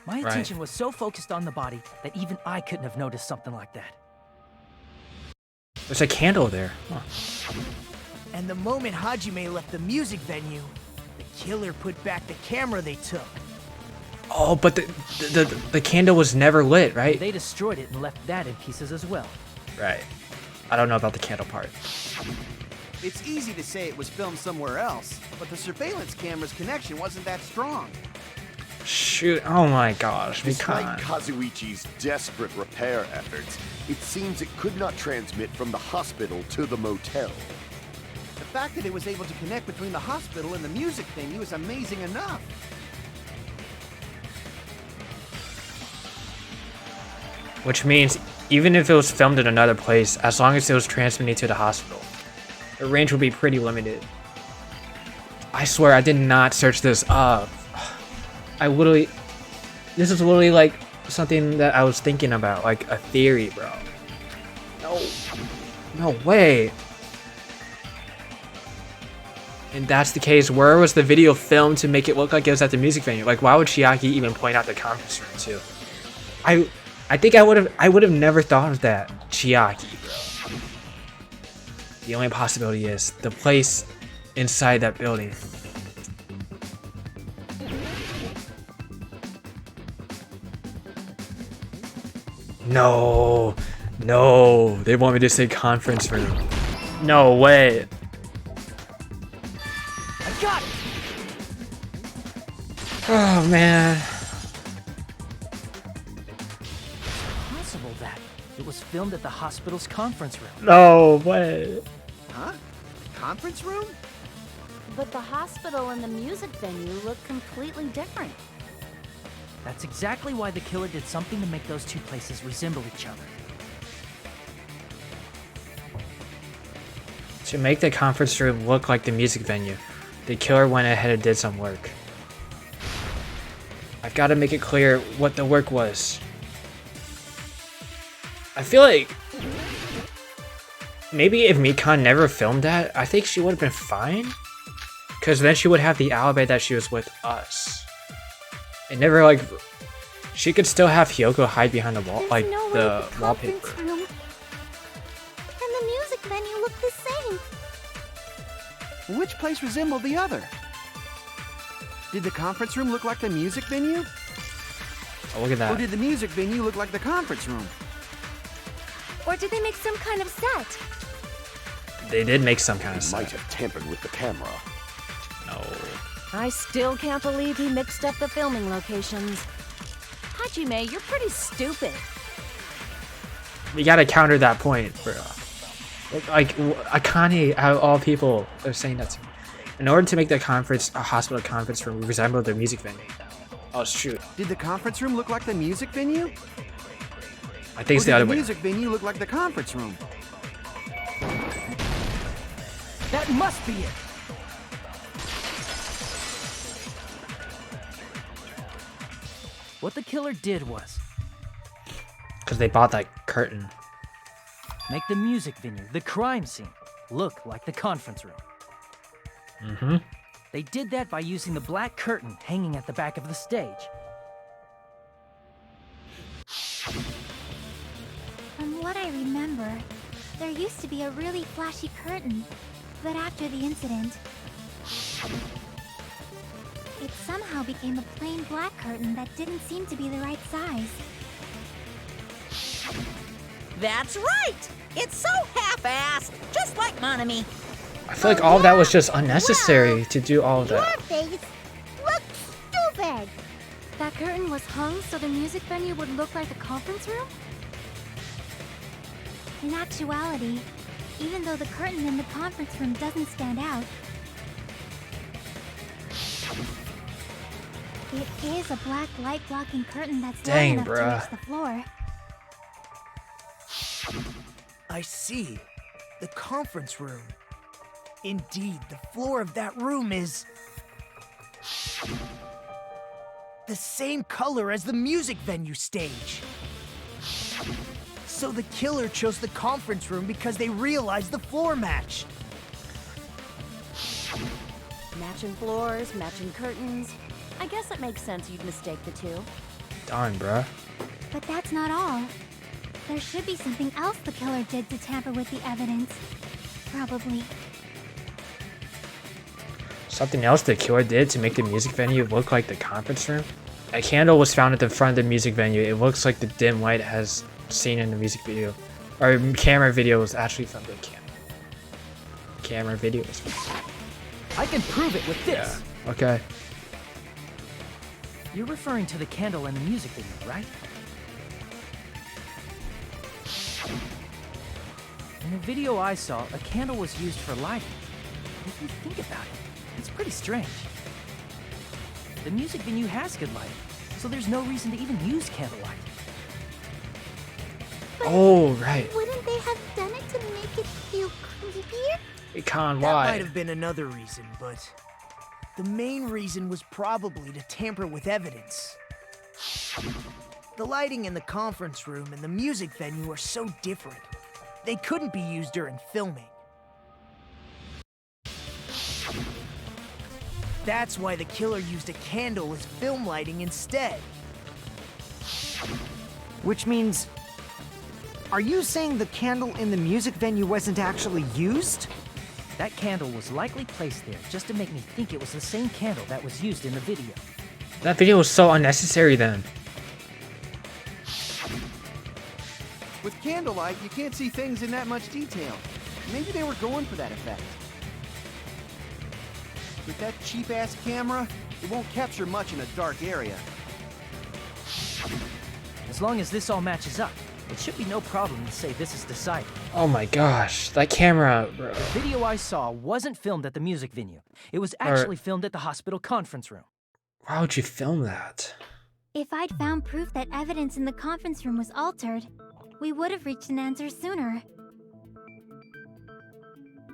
[SPEAKER 8] My attention was so focused on the body that even I couldn't have noticed something like that.
[SPEAKER 1] There's a candle there. Huh.
[SPEAKER 2] And the moment Hajime left the music venue, the killer put back the camera they took.
[SPEAKER 1] Oh, but the candle was never lit, right?
[SPEAKER 8] They destroyed it and left that in pieces as well.
[SPEAKER 1] Right. I don't know about the candle part.
[SPEAKER 4] It's easy to say it was filmed somewhere else, but the surveillance camera's connection wasn't that strong.
[SPEAKER 1] Shoot. Oh my gosh. We
[SPEAKER 6] Despite
[SPEAKER 1] can't.
[SPEAKER 6] Kazuichi's desperate repair efforts, it seems it could not transmit from the hospital to the motel.
[SPEAKER 4] The fact that it was able to connect between the hospital and the music venue is amazing enough.
[SPEAKER 1] Which means even if it was filmed in another place, as long as it was transmitting to the hospital, the range would be pretty limited. I swear I did not search this up. This is literally like something that I was thinking about, like a theory, bro. No way. And that's the case. Where was the video filmed to make it look like it was at the music venue? Like, why would Chiaki even point out the conference room too? I think I would have never thought of that. Chiaki, bro. The only possibility is the place inside that building. No, they want me to say conference room. No way.
[SPEAKER 8] I got it!
[SPEAKER 1] Oh man.
[SPEAKER 8] It's possible that it was filmed at the hospital's conference room.
[SPEAKER 1] No way.
[SPEAKER 4] Huh? Conference room?
[SPEAKER 3] But the hospital and the music venue look completely different.
[SPEAKER 8] That's exactly why the killer did something to make those two places resemble each other.
[SPEAKER 1] To make the conference room look like the music venue, the killer went ahead and did some work. I've got to make it clear what the work was. I feel like maybe if Mikan never filmed that, I think she would have been fine. Because then she would have the alibi that she was with us. It never like. She could still have Hiyoko hide behind the wall,
[SPEAKER 5] There's
[SPEAKER 1] like
[SPEAKER 5] no way
[SPEAKER 1] the
[SPEAKER 5] conference
[SPEAKER 1] wallpaper.
[SPEAKER 5] room and the music venue look the same.
[SPEAKER 4] Which place resembled the other? Did the conference room look like the music venue?
[SPEAKER 1] Oh, look at
[SPEAKER 4] Or
[SPEAKER 1] that.
[SPEAKER 4] did the music venue look like the conference room?
[SPEAKER 5] Or did they make some kind of set?
[SPEAKER 1] They did make some kind of
[SPEAKER 6] He might
[SPEAKER 1] set.
[SPEAKER 6] have tampered with the camera.
[SPEAKER 1] No.
[SPEAKER 3] I still can't believe he mixed up the filming locations. Hajime, you're pretty stupid.
[SPEAKER 1] We gotta counter that point, bro. Like Akane, out of all people, are saying that to me. In order to make the conference a hospital conference room resemble the music venue. Oh, shoot.
[SPEAKER 4] Did the conference room look like the music venue?
[SPEAKER 1] I think it's the
[SPEAKER 4] Or
[SPEAKER 1] other
[SPEAKER 4] did the
[SPEAKER 1] way.
[SPEAKER 4] music venue look like the conference room?
[SPEAKER 8] That must be it. What the killer did was
[SPEAKER 1] Because they bought that curtain.
[SPEAKER 8] make the music venue, the crime scene, look like the conference room.
[SPEAKER 1] Mm-hmm.
[SPEAKER 8] They did that by using the black curtain hanging at the back of the stage.
[SPEAKER 5] From what I remember, there used to be a really flashy curtain, but after the incident, it somehow became a plain black curtain that didn't seem to be the right size.
[SPEAKER 9] That's right! It's so half-assed, just like Monami.
[SPEAKER 1] I feel like all of that was just unnecessary to do all of that.
[SPEAKER 5] face looks stupid!
[SPEAKER 3] That curtain was hung so the music venue would look like the conference room?
[SPEAKER 5] In actuality, even though the curtain in the conference room doesn't stand out, it is a black light-blocking curtain that's
[SPEAKER 1] Dang,
[SPEAKER 5] long enough
[SPEAKER 1] bruh.
[SPEAKER 5] to reach the floor.
[SPEAKER 2] I see. The conference room. Indeed, the floor of that room is the same color as the music venue stage. So the killer chose the conference room because they realized the floor matched.
[SPEAKER 3] Matching floors, matching curtains. I guess it makes sense you'd mistake the two.
[SPEAKER 1] Darn, bruh.
[SPEAKER 5] But that's not all. There should be something else the killer did to tamper with the evidence. Probably.
[SPEAKER 1] Something else the killer did to make the music venue look like the conference room? A candle was found at the front of the music venue. It looks like the dim light as seen in the music video. Or camera video was actually from the camera video was from.
[SPEAKER 8] I can prove it with this.
[SPEAKER 1] Yeah. Okay.
[SPEAKER 8] You're referring to the candle in the music video, right? In the video I saw, a candle was used for lighting. If you think about it, it's pretty strange. The music venue has good lighting, so there's no reason to even use candlelight.
[SPEAKER 1] Oh, right.
[SPEAKER 5] Wouldn't they have done it to make it feel creepier?
[SPEAKER 1] Econ,
[SPEAKER 2] That
[SPEAKER 1] why?
[SPEAKER 2] might have been another reason, but the main reason was probably to tamper with evidence. The lighting in the conference room and the music venue are so different. They couldn't be used during filming. That's why the killer used a candle as film lighting instead.
[SPEAKER 7] Which means... Are you saying the candle in the music venue wasn't actually used?
[SPEAKER 8] That candle was likely placed there just to make me think it was the same candle that was used in the video.
[SPEAKER 1] That video was so unnecessary then.
[SPEAKER 4] With candlelight, you can't see things in that much detail. Maybe they were going for that effect. With that cheap-ass camera, it won't capture much in a dark area.
[SPEAKER 8] As long as this all matches up, it should be no problem to say this is decided.
[SPEAKER 1] Oh my gosh, that camera, bro.
[SPEAKER 8] The video I saw wasn't filmed at the music venue. It was actually filmed at the hospital conference room.
[SPEAKER 1] Why would you film that?
[SPEAKER 5] If I'd found proof that evidence in the conference room was altered, we would have reached an answer sooner.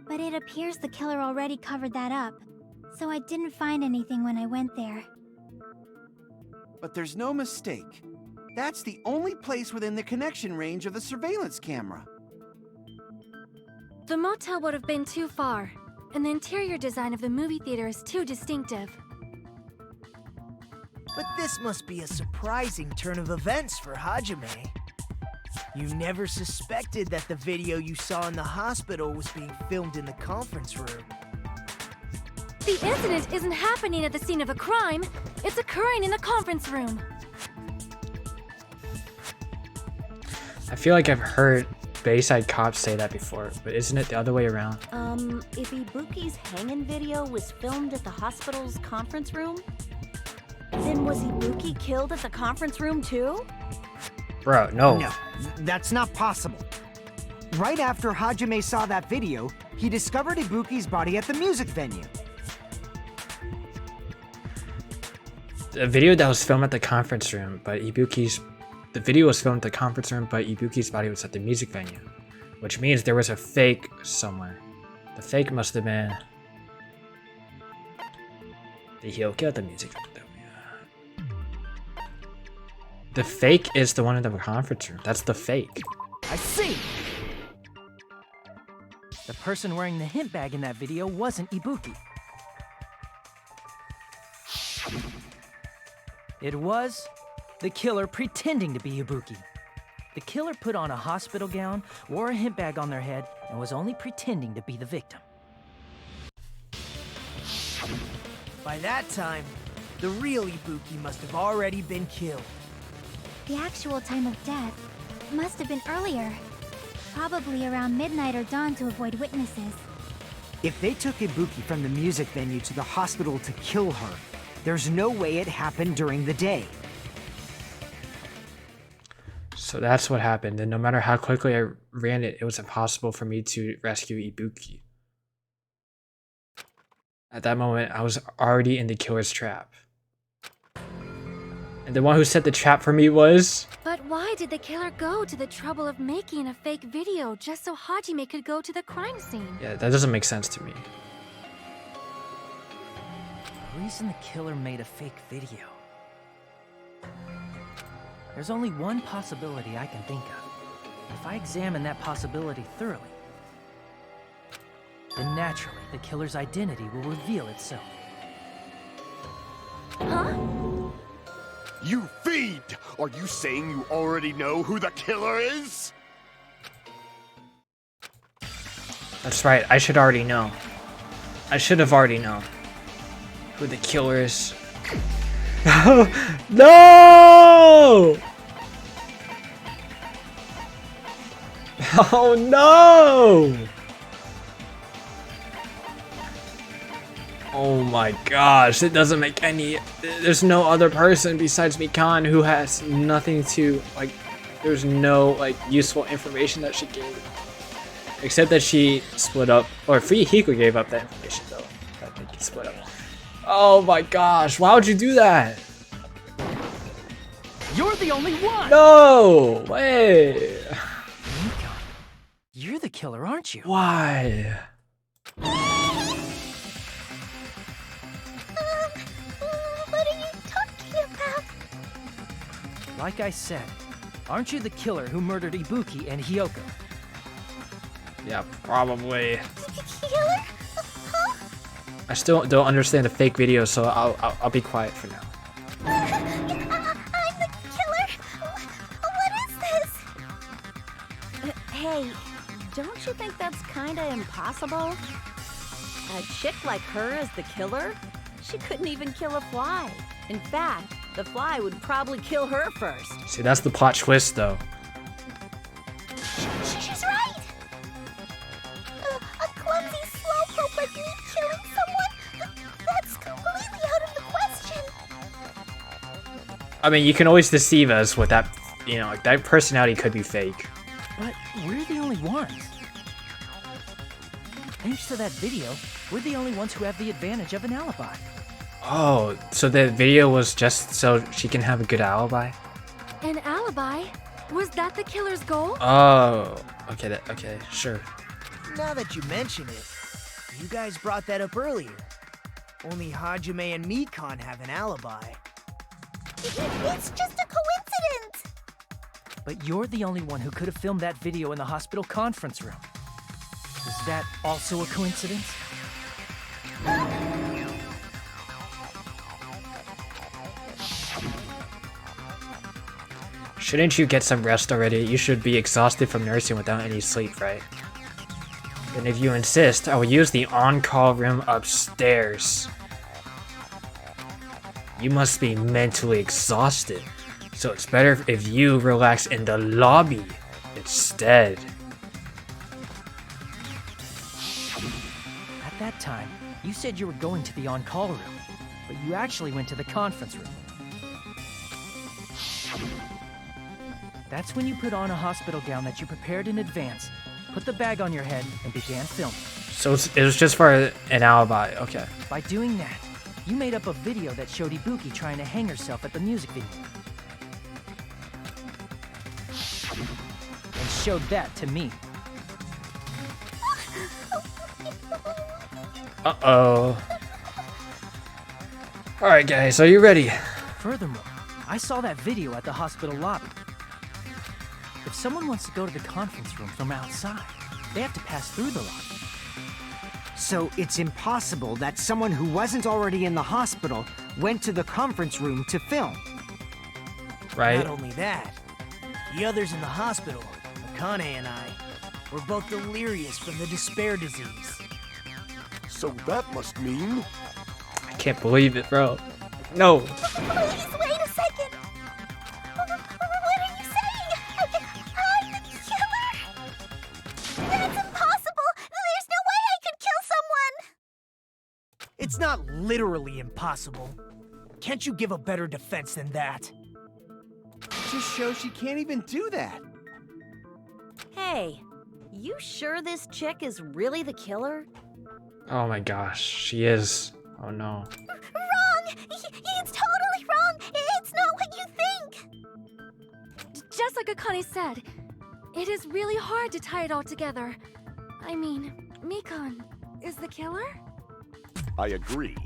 [SPEAKER 5] But it appears the killer already covered that up, so I didn't find anything when I went there.
[SPEAKER 4] But there's no mistake. That's the only place within the connection range of the surveillance camera.
[SPEAKER 3] The motel would have been too far, and the interior design of the movie theater is too distinctive.
[SPEAKER 2] But this must be a surprising turn of events for Hajime. You never suspected that the video you saw in the hospital was being filmed in the conference room.
[SPEAKER 5] The incident isn't happening at the scene of a crime. It's occurring in the conference room.
[SPEAKER 1] I feel like I've heard Bayside Cops say that before, but isn't it the other way around?
[SPEAKER 3] If Ibuki's hanging video was filmed at the hospital's conference room, then was Ibuki killed at the conference room too?
[SPEAKER 1] Bro, no.
[SPEAKER 7] No, that's not possible. Right after Hajime saw that video, he discovered Ibuki's body at the music venue.
[SPEAKER 1] The video that was filmed at the conference room, but the video was filmed at the conference room, but Ibuki's body was at the music venue, which means there was a fake somewhere. The fake must have been the Hyoka at the music venue. The fake is the one in the conference room. That's the fake.
[SPEAKER 8] I see! The person wearing the hint bag in that video wasn't Ibuki. It was the killer pretending to be Ibuki. The killer put on a hospital gown, wore a hint bag on their head, and was only pretending to be the victim.
[SPEAKER 2] By that time, the real Ibuki must have already been killed.
[SPEAKER 5] The actual time of death must have been earlier. Probably around midnight or dawn to avoid witnesses.
[SPEAKER 7] If they took Ibuki from the music venue to the hospital to kill her, there's no way it happened during the day.
[SPEAKER 1] So that's what happened, and no matter how quickly I ran it, it was impossible for me to rescue Ibuki. At that moment, I was already in the killer's trap. And the one who set the trap for me was...
[SPEAKER 5] But why did the killer go to the trouble of making a fake video just so Hajime could go to the crime scene?
[SPEAKER 1] Yeah, that doesn't make sense to me.
[SPEAKER 8] The reason the killer made a fake video. There's only one possibility I can think of. If I examine that possibility thoroughly, then naturally the killer's identity will reveal itself.
[SPEAKER 5] Huh?
[SPEAKER 6] You fiend! Are you saying you already know who the killer is?
[SPEAKER 1] That's right, I should already know. I should have already known who the killer is. No! Oh no! Oh my gosh, it doesn't make any... There's no other person besides Mikan who has nothing to, like, there's no, like, useful information that she gave. Except that she split up, or Hiko gave up that information though. I think he split up. Oh my gosh, why would you do that?
[SPEAKER 8] You're the only one!
[SPEAKER 1] No! Way!
[SPEAKER 8] Mika, you're the killer, aren't you?
[SPEAKER 1] Why?
[SPEAKER 5] What are you talking about?
[SPEAKER 8] Like I said, aren't you the killer who murdered Ibuki and Hyoko?
[SPEAKER 1] Yeah, probably.
[SPEAKER 5] Killer? Huh?
[SPEAKER 1] I still don't understand the fake video, so I'll be quiet for now.
[SPEAKER 5] I'm the killer? What is this?
[SPEAKER 3] Hey, don't you think that's kinda impossible? A chick like her as the killer? She couldn't even kill a fly. In fact, the fly would probably kill her first.
[SPEAKER 1] See, that's the plot twist, though.
[SPEAKER 5] She's right! A clumsy slowpoke like me killing someone? That's completely out of the question!
[SPEAKER 1] I mean, you can always deceive us with that, you know, like, that personality could be fake.
[SPEAKER 8] But we're the only ones. Thanks to that video, we're the only ones who have the advantage of an alibi.
[SPEAKER 1] Oh, so the video was just so she can have a good alibi?
[SPEAKER 5] An alibi? Was that the killer's goal?
[SPEAKER 1] Oh, okay, okay, sure.
[SPEAKER 2] Now that you mention it, you guys brought that up earlier. Only Hajime and Mikan have an alibi.
[SPEAKER 5] It's just a coincidence!
[SPEAKER 8] But you're the only one who could have filmed that video in the hospital conference room. Is that also a coincidence?
[SPEAKER 1] Shouldn't you get some rest already? You should be exhausted from nursing without any sleep, right? And if you insist, I will use the on-call room upstairs. You must be mentally exhausted, so it's better if you relax in the lobby instead.
[SPEAKER 8] At that time, you said you were going to the on-call room, but you actually went to the conference room. That's when you put on a hospital gown that you prepared in advance, put the bag on your head, and began filming.
[SPEAKER 1] So it was just for an alibi, okay.
[SPEAKER 8] By doing that, you made up a video that showed Ibuki trying to hang herself at the music video. And showed that to me.
[SPEAKER 1] Uh-oh. Alright guys, are you ready?
[SPEAKER 8] Furthermore, I saw that video at the hospital lobby. If someone wants to go to the conference room from outside, they have to pass through the lobby.
[SPEAKER 7] So it's impossible that someone who wasn't already in the hospital went to the conference room to film.
[SPEAKER 1] Right?
[SPEAKER 2] Not only that, the others in the hospital, Akane and I, were both delirious from the despair disease.
[SPEAKER 6] So that must mean...
[SPEAKER 1] I can't believe it, bro. No.
[SPEAKER 5] Please wait a second. What are you saying? I'm the killer? That's impossible. There's no way I could kill someone.
[SPEAKER 2] It's not literally impossible. Can't you give a better defense than that?
[SPEAKER 4] Just shows she can't even do that.
[SPEAKER 3] Hey, you sure this chick is really the killer?
[SPEAKER 1] Oh my gosh, she is. Oh no.
[SPEAKER 5] Wrong! It's totally wrong! It's not what you think!
[SPEAKER 10] Just like Akane said, it is really hard to tie it all together. I mean, Mikon is the killer?
[SPEAKER 6] I agree.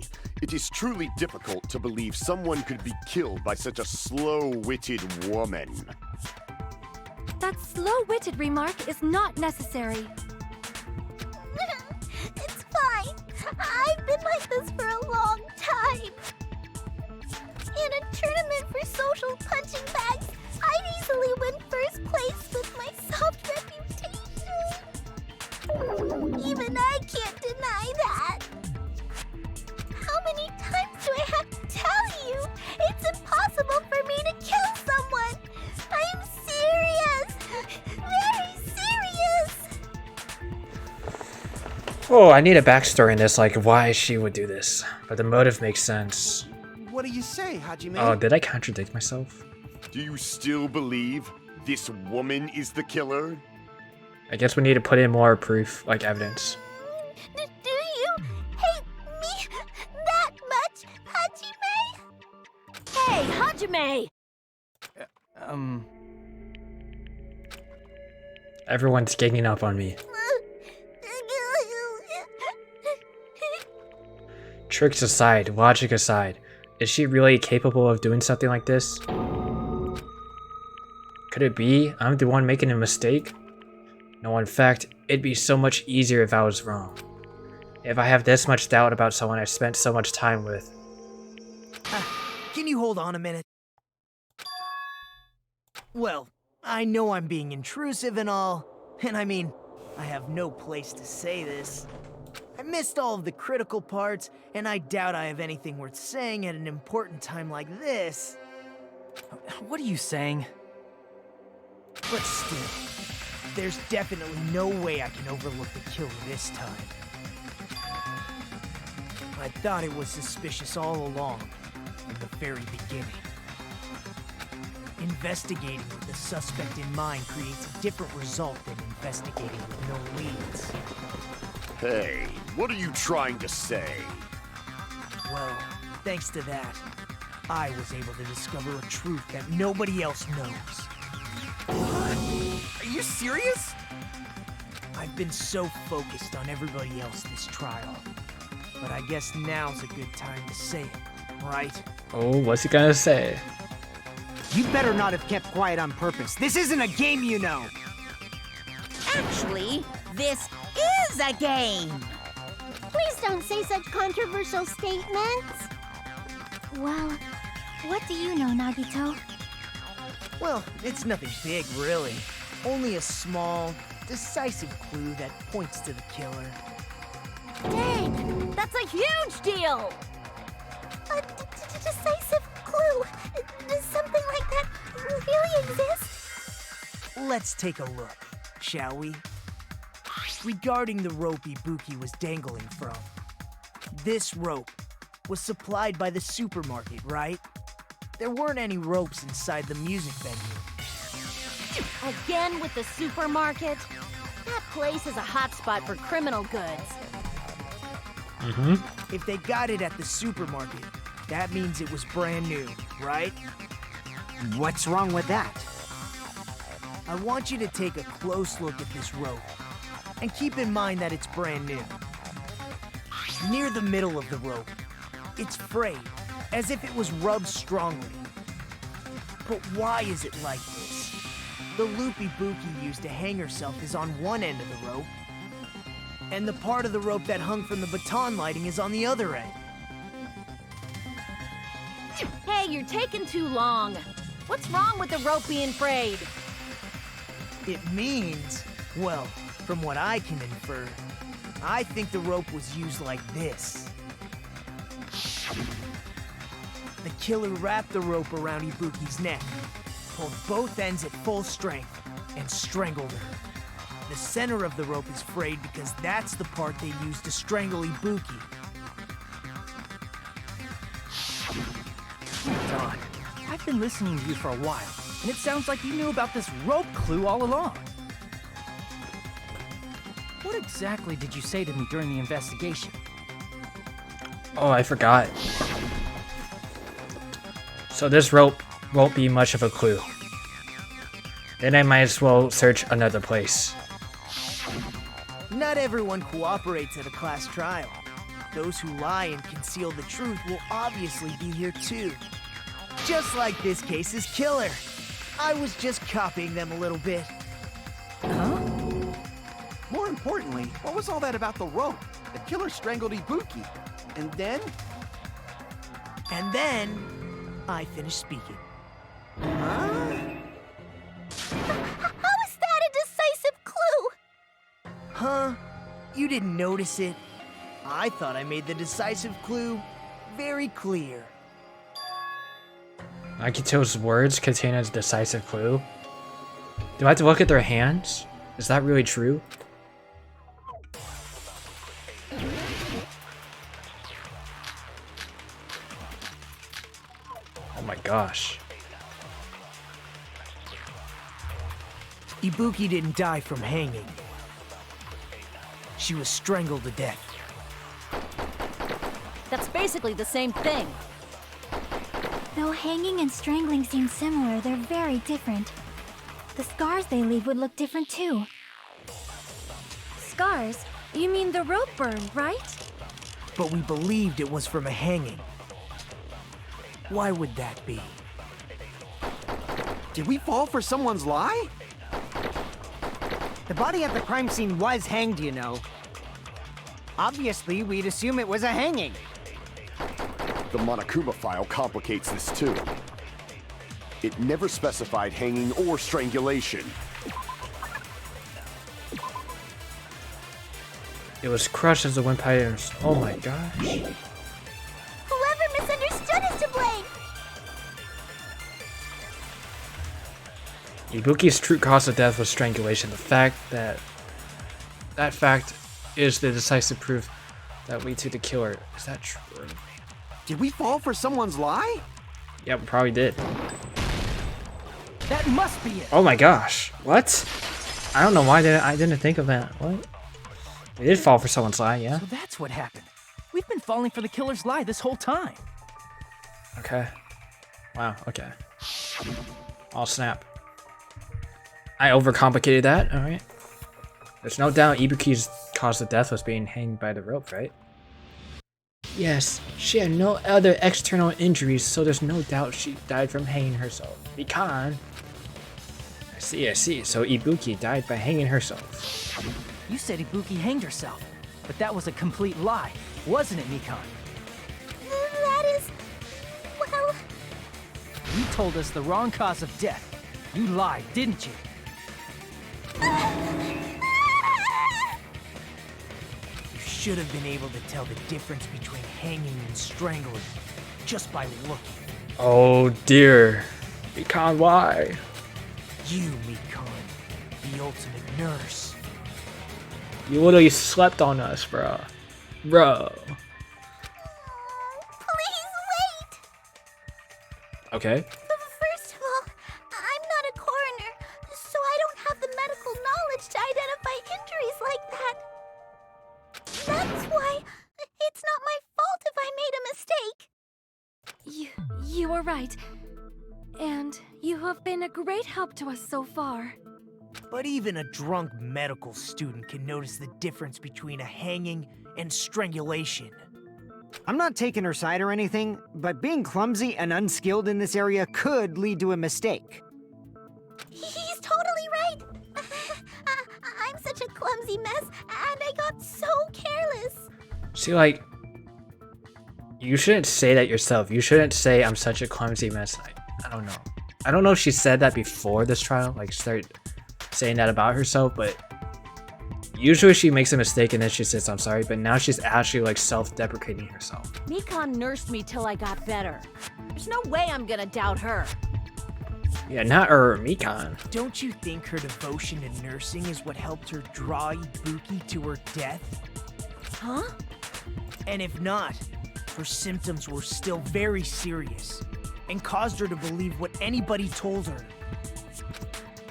[SPEAKER 6] It is truly difficult to believe someone could be killed by such a slow-witted woman.
[SPEAKER 10] That slow-witted remark is not necessary.
[SPEAKER 5] It's fine. I've been like this for a long time. In a tournament for social punching bags, I'd easily win first place with my soft reputation. Even I can't deny that. How many times do I have to tell you? It's impossible for me to kill someone. I'm serious. Very serious.
[SPEAKER 1] Oh, I need a backstory in this, like why she would do this. But the motive makes sense.
[SPEAKER 4] What do you say, Hajime?
[SPEAKER 1] Oh, did I contradict myself?
[SPEAKER 6] Do you still believe this woman is the killer?
[SPEAKER 1] I guess we need to put in more proof, like evidence.
[SPEAKER 5] Do you hate me that much, Hajime?
[SPEAKER 3] Hey, Hajime!
[SPEAKER 1] Everyone's ganging up on me. Tricks aside, logic aside, is she really capable of doing something like this? Could it be I'm the one making a mistake? No, in fact, it'd be so much easier if I was wrong. If I have this much doubt about someone I've spent so much time with.
[SPEAKER 2] Can you hold on a minute? Well, I know I'm being intrusive and all, and I mean, I have no place to say this. I missed all of the critical parts, and I doubt I have anything worth saying at an important time like this.
[SPEAKER 8] What are you saying?
[SPEAKER 2] But still, there's definitely no way I can overlook the killer this time. I thought it was suspicious all along, from the very beginning. Investigating with the suspect in mind creates a different result than investigating with no leads.
[SPEAKER 6] Hey, what are you trying to say?
[SPEAKER 2] Well, thanks to that, I was able to discover a truth that nobody else knows.
[SPEAKER 4] What? Are you serious?
[SPEAKER 2] I've been so focused on everybody else this trial. But I guess now's a good time to say it, right?
[SPEAKER 1] Oh, what's he gonna say?
[SPEAKER 7] You better not have kept quiet on purpose. This isn't a game, you know.
[SPEAKER 9] Actually, this is a game.
[SPEAKER 5] Please don't say such controversial statements. Well, what do you know, Nagito?
[SPEAKER 2] Well, it's nothing big, really. Only a small, decisive clue that points to the killer.
[SPEAKER 3] Dang! That's a huge deal!
[SPEAKER 5] A decisive clue. Does something like that really exist?
[SPEAKER 2] Let's take a look, shall we? Regarding the rope Ibuki was dangling from. This rope was supplied by the supermarket, right? There weren't any ropes inside the music venue.
[SPEAKER 3] Again with the supermarket? That place is a hotspot for criminal goods.
[SPEAKER 2] If they got it at the supermarket, that means it was brand new, right?
[SPEAKER 7] What's wrong with that?
[SPEAKER 2] I want you to take a close look at this rope, and keep in mind that it's brand new. Near the middle of the rope, it's frayed, as if it was rubbed strongly. But why is it like this? The loop Ibuki used to hang herself is on one end of the rope, and the part of the rope that hung from the baton lighting is on the other end.
[SPEAKER 3] Hey, you're taking too long. What's wrong with the rope being frayed?
[SPEAKER 2] It means, well, from what I can infer, I think the rope was used like this. The killer wrapped the rope around Ibuki's neck, pulled both ends at full strength, and strangled her. The center of the rope is frayed because that's the part they used to strangle Ibuki.
[SPEAKER 8] Don, I've been listening to you for a while, and it sounds like you knew about this rope clue all along. What exactly did you say to me during the investigation?
[SPEAKER 1] Oh, I forgot. So this rope won't be much of a clue. Then I might as well search another place.
[SPEAKER 2] Not everyone cooperates at a class trial. Those who lie and conceal the truth will obviously be here too. Just like this case's killer. I was just copying them a little bit.
[SPEAKER 8] Huh?
[SPEAKER 4] More importantly, what was all that about the rope? The killer strangled Ibuki. And then?
[SPEAKER 2] And then, I finished speaking.
[SPEAKER 5] How is that a decisive clue?
[SPEAKER 2] Huh? You didn't notice it? I thought I made the decisive clue very clear.
[SPEAKER 1] Akito's words contain a decisive clue. Do I have to look at their hands? Is that really true? Oh my gosh.
[SPEAKER 2] Ibuki didn't die from hanging. She was strangled to death.
[SPEAKER 3] That's basically the same thing.
[SPEAKER 5] Though hanging and strangling seem similar, they're very different. The scars they leave would look different too.
[SPEAKER 10] Scars? You mean the rope burn, right?
[SPEAKER 2] But we believed it was from a hanging. Why would that be?
[SPEAKER 4] Did we fall for someone's lie?
[SPEAKER 7] The body at the crime scene was hanged, you know. Obviously, we'd assume it was a hanging.
[SPEAKER 6] The Monokuma file complicates this too. It never specified hanging or strangulation.
[SPEAKER 1] It was crushed as the vampires. Oh my gosh.
[SPEAKER 5] Whoever misunderstood is to blame!
[SPEAKER 1] Ibuki's true cause of death was strangulation. The fact that fact is the decisive proof that leads to the killer. Is that true?
[SPEAKER 4] Did we fall for someone's lie?
[SPEAKER 1] Yeah, we probably did.
[SPEAKER 8] That must be it!
[SPEAKER 1] Oh my gosh. What? I don't know why I didn't think of that. What? We did fall for someone's lie, yeah?
[SPEAKER 8] So that's what happened. We've been falling for the killer's lie this whole time.
[SPEAKER 1] Okay. Wow, okay. I'll snap. I overcomplicated that, alright. There's no doubt Ibuki's cause of death was being hanged by the rope, right? Yes, she had no other external injuries, so there's no doubt she died from hanging herself. Mikan. I see. So Ibuki died by hanging herself.
[SPEAKER 8] You said Ibuki hanged herself, but that was a complete lie, wasn't it, Mikan?
[SPEAKER 5] That is... well...
[SPEAKER 8] You told us the wrong cause of death, You lied, didn't you?
[SPEAKER 2] You should have been able to tell the difference between hanging and strangling just by looking.
[SPEAKER 1] Oh dear. Mikan, why?
[SPEAKER 2] You, Mikan, the ultimate nurse.
[SPEAKER 1] You literally slept on us, bro. Bro.
[SPEAKER 5] Please wait!
[SPEAKER 1] Okay.
[SPEAKER 5] First of all, I'm not a coroner, so I don't have the medical knowledge to identify injuries like that. That's why it's not my fault if I made a mistake.
[SPEAKER 10] You are right. And you have been a great help to us so far.
[SPEAKER 2] But even a drunk medical student can notice the difference between a hanging and strangulation.
[SPEAKER 7] I'm not taking her side or anything, but being clumsy and unskilled in this area could lead to a mistake.
[SPEAKER 5] He's totally right. I'm such a clumsy mess, and I got so careless.
[SPEAKER 1] See, like, you shouldn't say that yourself. You shouldn't say I'm such a clumsy mess. I don't know. I don't know if she said that before this trial, like start saying that about herself, but usually she makes a mistake and then she says I'm sorry, but now she's actually like self-deprecating herself.
[SPEAKER 3] Mikan nursed me till I got better. There's no way I'm gonna doubt her.
[SPEAKER 1] Yeah, not her, Mikan.
[SPEAKER 2] Don't you think her devotion to nursing is what helped her draw Ibuki to her death?
[SPEAKER 3] Huh?
[SPEAKER 2] And if not, her symptoms were still very serious and caused her to believe what anybody told her.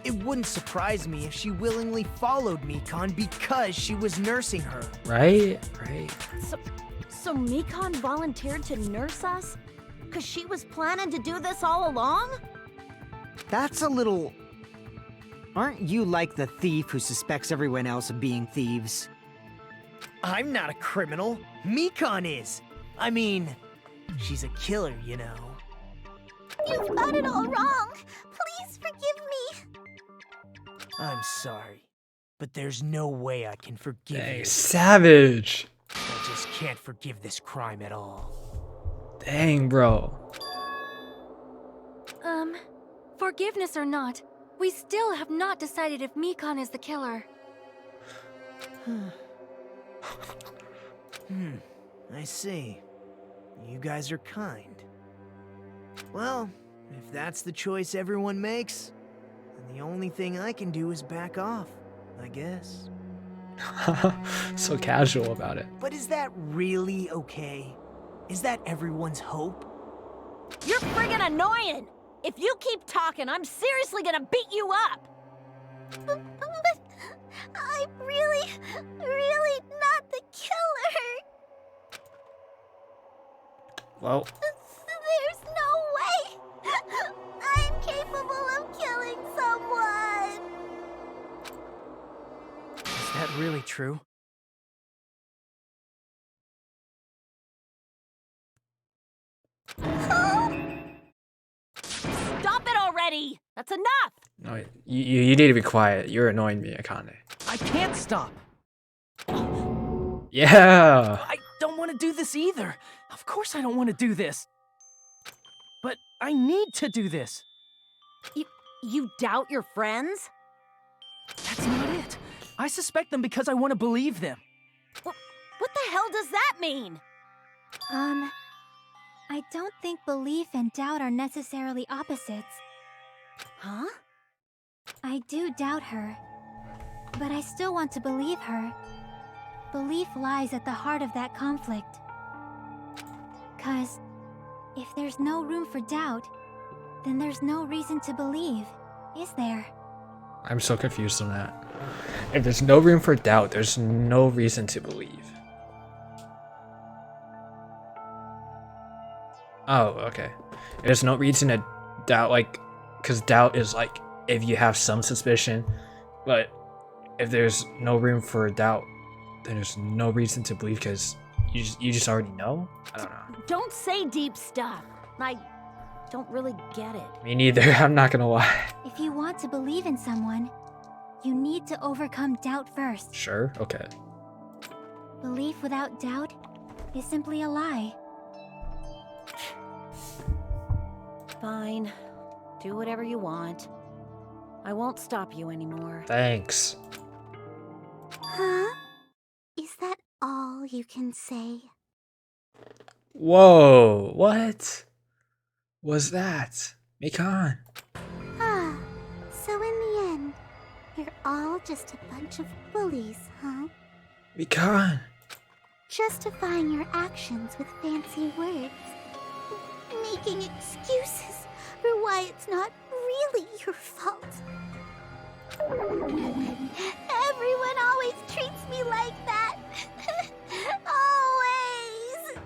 [SPEAKER 2] It wouldn't surprise me if she willingly followed Mikan because she was nursing her.
[SPEAKER 1] Right?
[SPEAKER 3] So Mikan volunteered to nurse us? Cause she was planning to do this all along?
[SPEAKER 7] That's a little... Aren't you like the thief who suspects everyone else of being thieves?
[SPEAKER 2] I'm not a criminal. Mikan is. I mean, she's a killer, you know.
[SPEAKER 5] You've got it all wrong. Please forgive me.
[SPEAKER 2] I'm sorry, but there's no way I can forgive
[SPEAKER 1] Dang,
[SPEAKER 2] you.
[SPEAKER 1] savage.
[SPEAKER 2] I just can't forgive this crime at all.
[SPEAKER 1] Dang, bro.
[SPEAKER 10] Forgiveness or not, we still have not decided if Mikan is the killer.
[SPEAKER 2] I see. You guys are kind. Well, if that's the choice everyone makes, then the only thing I can do is back off, I guess.
[SPEAKER 1] So casual about it.
[SPEAKER 2] But is that really okay? Is that everyone's hope?
[SPEAKER 3] You're friggin' annoying! If you keep talking, I'm seriously gonna beat you up!
[SPEAKER 5] But I'm really not the killer.
[SPEAKER 1] Well,
[SPEAKER 5] There's no way. I'm capable of killing someone.
[SPEAKER 8] Is that really true?
[SPEAKER 3] Stop it already! That's enough!
[SPEAKER 1] no, you need to be quiet. You're annoying me, Akane.
[SPEAKER 8] I can't stop.
[SPEAKER 1] Yeah!
[SPEAKER 8] I don't want to do this either. Of course I don't want to do this. But I need to do this.
[SPEAKER 3] You doubt your friends?
[SPEAKER 8] That's not it. I suspect them because I want to believe them.
[SPEAKER 3] What the hell does that mean?
[SPEAKER 5] I don't think belief and doubt are necessarily opposites.
[SPEAKER 3] Huh?
[SPEAKER 5] I do doubt her, but I still want to believe her. Belief lies at the heart of that conflict. 'Cause if there's no room for doubt, then there's no reason to believe, is there?
[SPEAKER 1] I'm so confused on that. If there's no room for doubt, there's no reason to believe. Oh, okay. There's no reason to doubt, like, because doubt is like if you have some suspicion, but if there's no room for doubt, then there's no reason to believe because you just already know? I don't know.
[SPEAKER 3] Don't say deep stuff. I don't really get it.
[SPEAKER 1] Me neither, I'm not gonna lie.
[SPEAKER 5] If you want to believe in someone, you need to overcome doubt first.
[SPEAKER 1] Sure, okay.
[SPEAKER 5] Belief without doubt is simply a lie.
[SPEAKER 3] Fine. Do whatever you want. I won't stop you anymore.
[SPEAKER 1] Thanks.
[SPEAKER 5] Huh? Is that all you can say?
[SPEAKER 1] Whoa, what was that? Mikan.
[SPEAKER 5] Ah, so in the end, you're all just a bunch of bullies, huh?
[SPEAKER 1] Mikan.
[SPEAKER 5] Justifying your actions with fancy words. Making excuses for why it's not really your fault. Everyone always treats me like that. Always.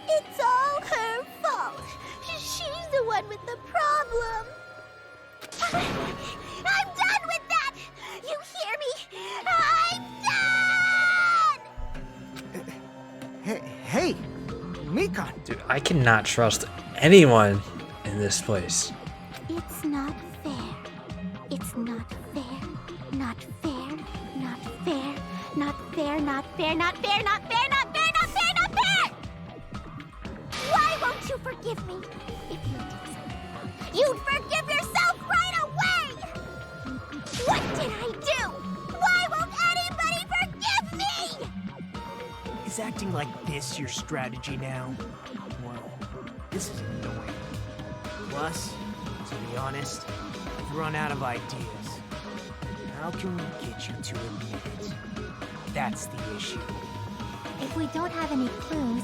[SPEAKER 5] It's all her fault. She's the one with the problem. I'm done with that! You hear me? I'm done!
[SPEAKER 7] Hey, Mikan.
[SPEAKER 1] Dude, I cannot trust anyone in this place.
[SPEAKER 5] It's not fair. It's not fair. Not fair. Not fair. Not fair. Not fair. Not fair. Not fair. Not fair. Not fair. Not fair. Why won't you forgive me? If you did something wrong, you'd forgive yourself right away. What did I do? Why won't anybody forgive me?
[SPEAKER 2] Is acting like this your strategy now? Well, this is annoying. Plus, to be honest, I've run out of ideas. How can we get you to admit it? That's the issue.
[SPEAKER 5] If we don't have any clues,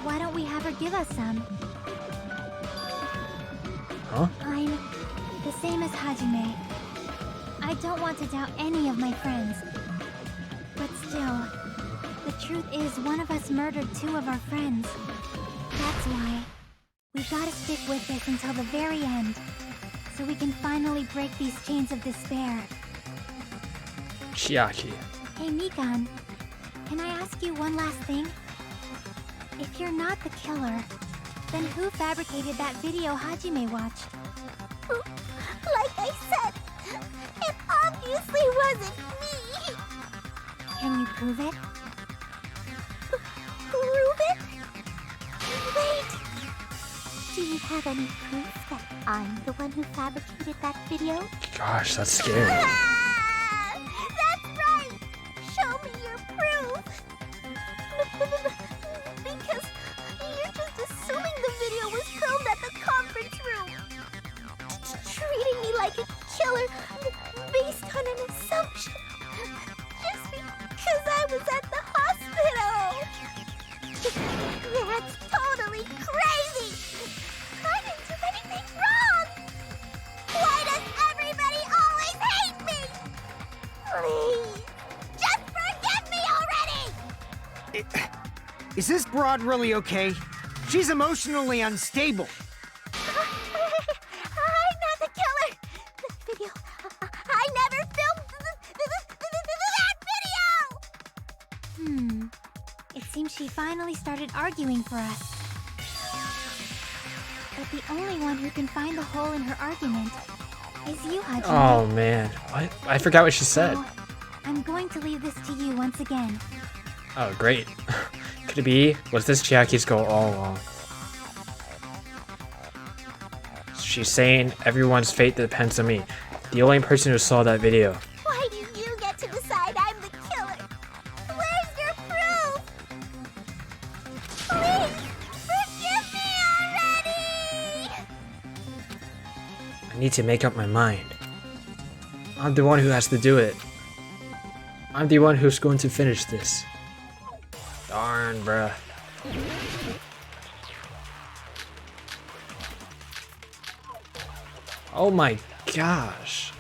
[SPEAKER 5] why don't we have her give us some?
[SPEAKER 1] Huh?
[SPEAKER 5] I'm the same as Hajime. I don't want to doubt any of my friends. But still, the truth is one of us murdered 2 of our friends. That's why we've got to stick with this until the very end, so we can finally break these chains of despair.
[SPEAKER 1] Chiaki.
[SPEAKER 5] Hey Mikan, can I ask you one last thing? If you're not the killer, then who fabricated that video Hajime watched? Like I said, it obviously wasn't me! Can you prove it? Prove it? Wait! Do you have any proof that I'm the one who fabricated that video?
[SPEAKER 1] Gosh, that's scary.
[SPEAKER 5] Ah, that's right! Show me your proof! Because you're just assuming the video was filmed at the conference room. Treating me like a killer based on an assumption. Just because I was at the hospital. That's totally crazy! I didn't do anything wrong! Why does everybody always hate me? Please, just forgive me already!
[SPEAKER 7] Is this broad really okay? She's emotionally unstable.
[SPEAKER 5] I'm not the killer! This video, I never filmed that video! It seems she finally started arguing for us. But the only one who can find the hole in her argument is you, Hajime.
[SPEAKER 1] Oh man, what? I forgot what she said.
[SPEAKER 5] So, I'm going to leave this to you once again.
[SPEAKER 1] Oh great. Could it be? Was this Chiaki's goal all along? She's saying everyone's fate depends on me. The only person who saw that video.
[SPEAKER 5] Why do you get to decide I'm the killer? Where's your proof? Please, forgive me already!
[SPEAKER 1] I need to make up my mind. I'm the one who has to do it. I'm the one who's going to finish this. Darn, bruh. Oh my gosh.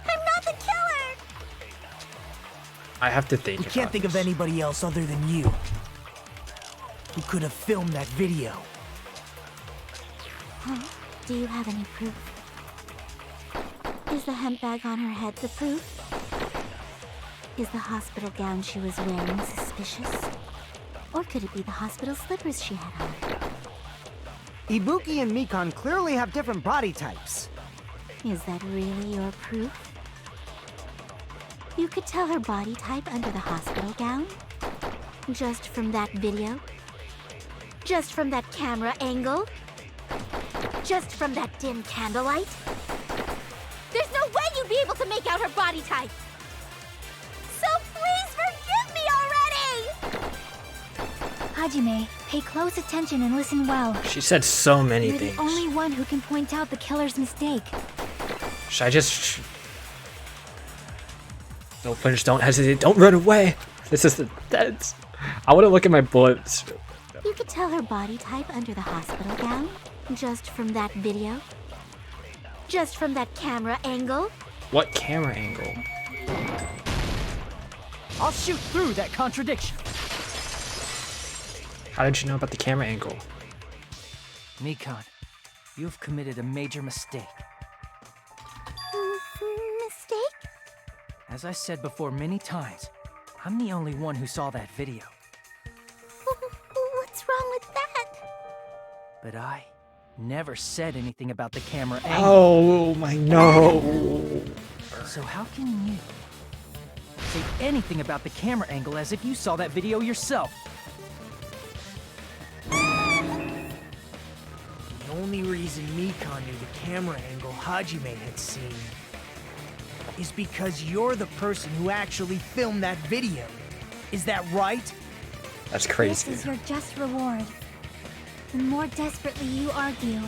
[SPEAKER 5] I'm not the killer!
[SPEAKER 1] I have to think.
[SPEAKER 2] We can't think of anybody else other than you who could have filmed that video.
[SPEAKER 5] Huh? Do you have any proof? Is the hemp bag on her head the proof? Is the hospital gown she was wearing suspicious? Or could it be the hospital slippers she had on?
[SPEAKER 7] Ibuki and Mikan clearly have different body types.
[SPEAKER 5] Is that really your proof? You could tell her body type under the hospital gown? Just from that video? Just from that camera angle? Just from that dim candlelight? There's no way you'd be able to make out her body type! So please forgive me already! Hajime, pay close attention and listen well.
[SPEAKER 1] She said so many
[SPEAKER 5] You're
[SPEAKER 1] things.
[SPEAKER 5] the only one who can point out the killer's mistake.
[SPEAKER 1] Should I just... No flinch, don't hesitate, don't run away! This is the tense. I want to look at my bullets.
[SPEAKER 5] You could tell her body type under the hospital gown, just from that video. Just from that camera angle.
[SPEAKER 1] What camera angle?
[SPEAKER 8] I'll shoot through that contradiction.
[SPEAKER 1] How did you know about the camera angle?
[SPEAKER 8] Mikan, you've committed a major mistake.
[SPEAKER 5] Mistake?
[SPEAKER 8] As I said before many times, I'm the only one who saw that video.
[SPEAKER 5] What's wrong with that?
[SPEAKER 8] But I never said anything about the camera angle.
[SPEAKER 1] Oh my no.
[SPEAKER 8] So how can you say anything about the camera angle as if you saw that video yourself?
[SPEAKER 2] The only reason Mikan knew the camera angle Hajime had seen is because you're the person who actually filmed that video. Is that right?
[SPEAKER 1] That's crazy.
[SPEAKER 5] This is your just reward. The more desperately you argue,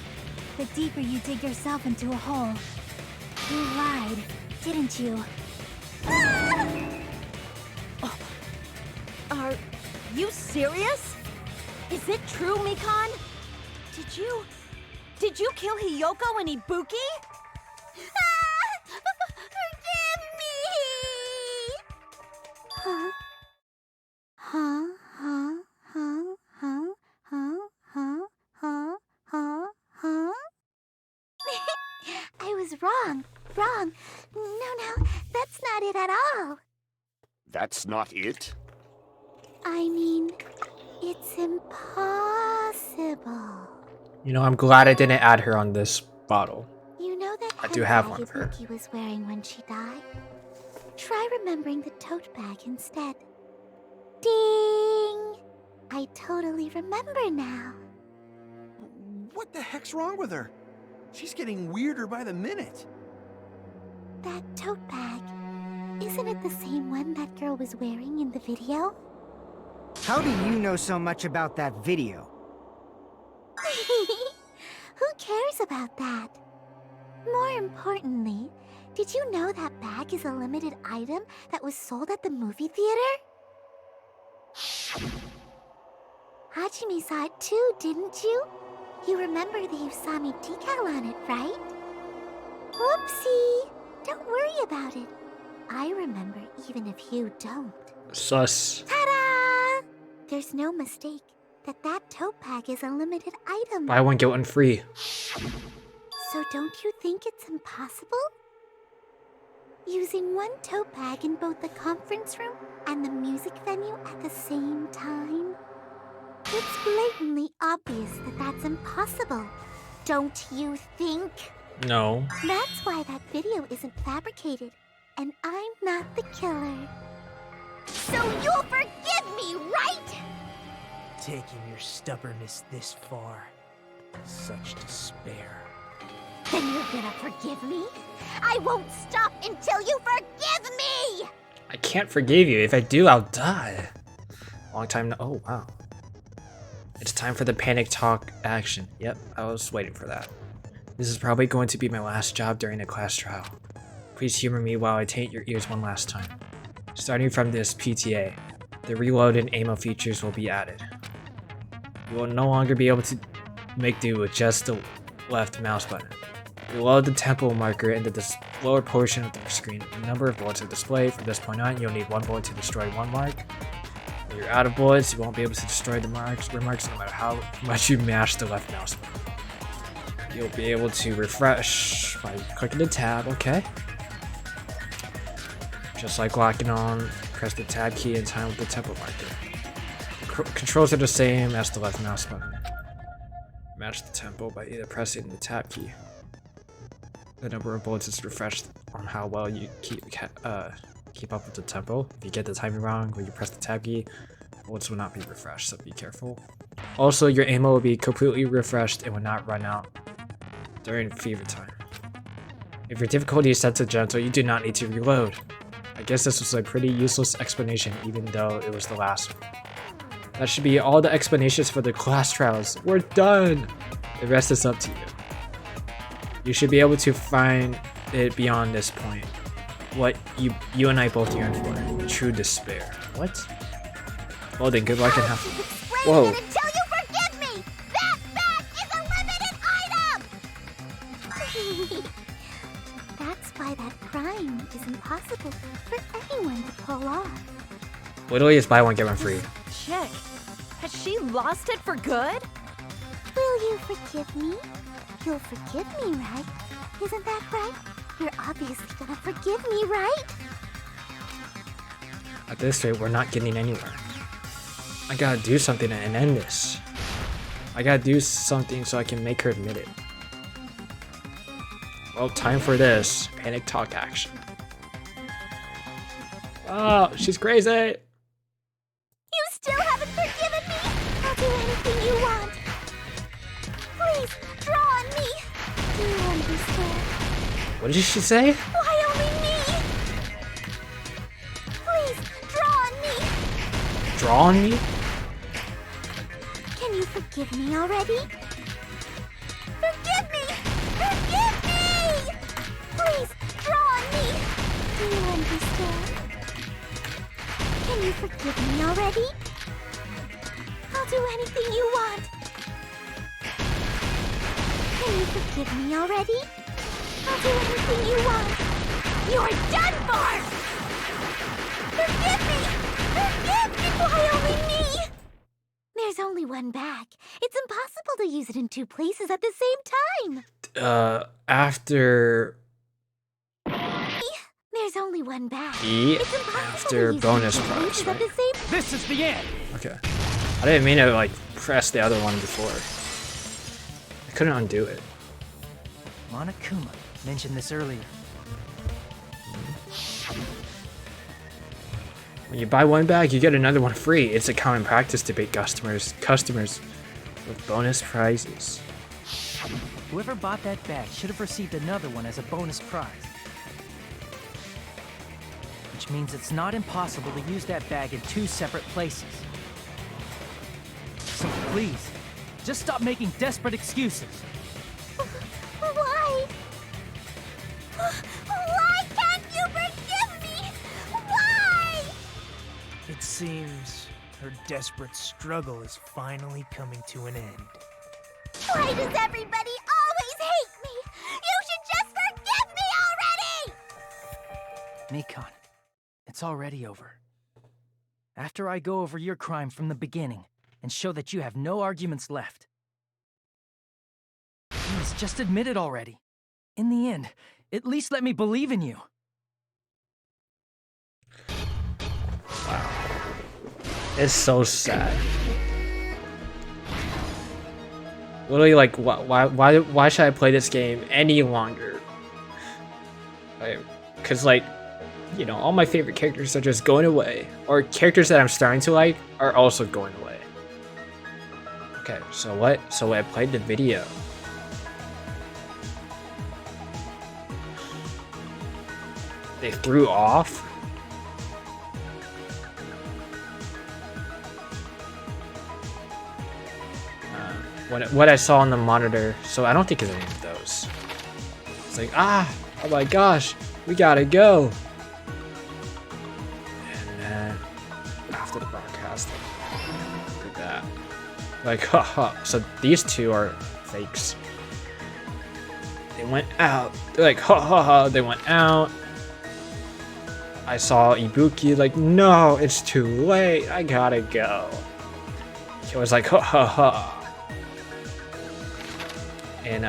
[SPEAKER 5] the deeper you dig yourself into a hole. You lied, didn't you?
[SPEAKER 3] Are you serious? Is it true, Mikan? Did you kill Hiyoko and Ibuki?
[SPEAKER 5] Forgive me! Huh? Huh? Huh? Huh? Huh? Huh? Huh? Huh? Huh? Huh? I was wrong. Wrong. No, that's not it at all.
[SPEAKER 6] That's not it?
[SPEAKER 5] I mean, it's impossible.
[SPEAKER 1] You know, I'm glad I didn't add her on this bottle.
[SPEAKER 5] You know that
[SPEAKER 1] I do have
[SPEAKER 5] handbag
[SPEAKER 1] one of her.
[SPEAKER 5] Ibuki was wearing when she died? Try remembering the tote bag instead. Ding! I totally remember now.
[SPEAKER 4] What the heck's wrong with her? She's getting weirder by the minute.
[SPEAKER 5] That tote bag, isn't it the same one that girl was wearing in the video?
[SPEAKER 7] How do you know so much about that video?
[SPEAKER 5] Who cares about that? More importantly, did you know that bag is a limited item that was sold at the movie theater? Hajime saw it too, didn't you? You remember the Usami decal on it, right? Whoopsie! Don't worry about it. I remember even if you don't.
[SPEAKER 1] Sus.
[SPEAKER 5] Ta-da! There's no mistake that tote bag is a limited item.
[SPEAKER 1] Buy one, get one free.
[SPEAKER 5] So don't you think it's impossible? Using one tote bag in both the conference room and the music venue at the same time? It's blatantly obvious that that's impossible. Don't you think?
[SPEAKER 1] No.
[SPEAKER 5] That's why that video isn't fabricated, and I'm not the killer. So you'll forgive me, right?
[SPEAKER 2] Taking your stubbornness this far. Such despair.
[SPEAKER 5] Then you're gonna forgive me? I won't stop until you forgive me!
[SPEAKER 1] I can't forgive you. If I do, I'll die. Long time no- oh, wow. It's time for the panic talk action. Yep, I was waiting for that. This is probably going to be my last job during a class trial. Please humor me while I taint your ears one last time. Starting from this PTA, the reloaded ammo features will be added. You will no longer be able to make do with just the left mouse button. Reload the tempo marker in the lower portion of the screen. The number of bullets are displayed. From this point on, you'll need one bullet to destroy one mark. When you're out of bullets, you won't be able to destroy the remarks no matter how much you mash the left mouse button. You'll be able to refresh by clicking the tab, okay? Just like locking on, press the tab key in time with the tempo marker. Controls are the same as the left mouse button. Match the tempo by either pressing the tab key. The number of bullets is refreshed on how well you keep up with the tempo. If you get the timing wrong when you press the tab key, bullets will not be refreshed, so be careful. Also, your ammo will be completely refreshed and will not run out during fever time. If your difficulty is set to gentle, you do not need to reload. I guess this was a pretty useless explanation, even though it was the last one. That should be all the explanations for the class trials. We're done! The rest is up to you. You should be able to find it beyond this point. What you and I both yearn for. True despair. What? Well then, good luck and have... Whoa.
[SPEAKER 5] Until you forgive me! That bag is a limited item! That's why that crime is impossible for anyone to pull off.
[SPEAKER 1] Literally, it's buy one, get one free.
[SPEAKER 3] Chick, has she lost it for good?
[SPEAKER 5] Will you forgive me? You'll forgive me, right? Isn't that right? You're obviously gonna forgive me, right?
[SPEAKER 1] At this rate, we're not getting anywhere. I gotta do something and end this. I gotta do something so I can make her admit it. Well, time for this. Panic talk action. Oh, she's crazy!
[SPEAKER 5] You still haven't forgiven me! I'll do anything you want. Please, draw on me. Do you understand?
[SPEAKER 1] What did she say?
[SPEAKER 5] Why only me? Please, draw on me.
[SPEAKER 1] Draw on me?
[SPEAKER 5] Can you forgive me already? Forgive me! Forgive me! Please, draw on me. Do you understand? Can you forgive me already? I'll do anything you want. Can you forgive me already? I'll do anything you want. You're done for! Forgive me! Forgive me! Why only me? There's only one bag. It's impossible to use it in two places at the same time.
[SPEAKER 1] After...
[SPEAKER 5] There's only one bag.
[SPEAKER 1] E
[SPEAKER 5] It's impossible
[SPEAKER 1] after
[SPEAKER 5] to use
[SPEAKER 1] bonus
[SPEAKER 5] it in two
[SPEAKER 1] prize,
[SPEAKER 5] places
[SPEAKER 1] right?
[SPEAKER 5] at the same.
[SPEAKER 8] This is the end!
[SPEAKER 1] Okay. I didn't mean to, like, press the other one before. I couldn't undo it.
[SPEAKER 8] Monokuma mentioned this earlier.
[SPEAKER 1] When you buy one bag, you get another one free. It's a common practice to bait customers with bonus prizes.
[SPEAKER 8] Whoever bought that bag should have received another one as a bonus prize. Which means it's not impossible to use that bag in two separate places. So please, just stop making desperate excuses.
[SPEAKER 5] Why? Why can't you forgive me? Why?
[SPEAKER 11] It seems her desperate struggle is finally coming to an end.
[SPEAKER 5] Why does everybody always hate me? You should just forgive me already!
[SPEAKER 8] Nikon, it's already over. After I go over your crime from the beginning and show that you have no arguments left. Please, just admit it already. In the end, at least let me believe in you.
[SPEAKER 1] Wow. It's so sad. Literally, like, why should I play this game any longer? Because, like, you know, all my favorite characters are just going away. Or characters that I'm starting to like are also going away. Okay, so what? So I played the video. They threw off? What I saw on the monitor, so I don't think it's any of those. It's like, oh my gosh, we gotta go. And then, after the broadcast, look at that. Like, haha, so these two are fakes. They went out. They're like, ha ha ha, they went out. I saw Ibuki like, no, it's too late. I gotta go. He was like, ha ha ha. And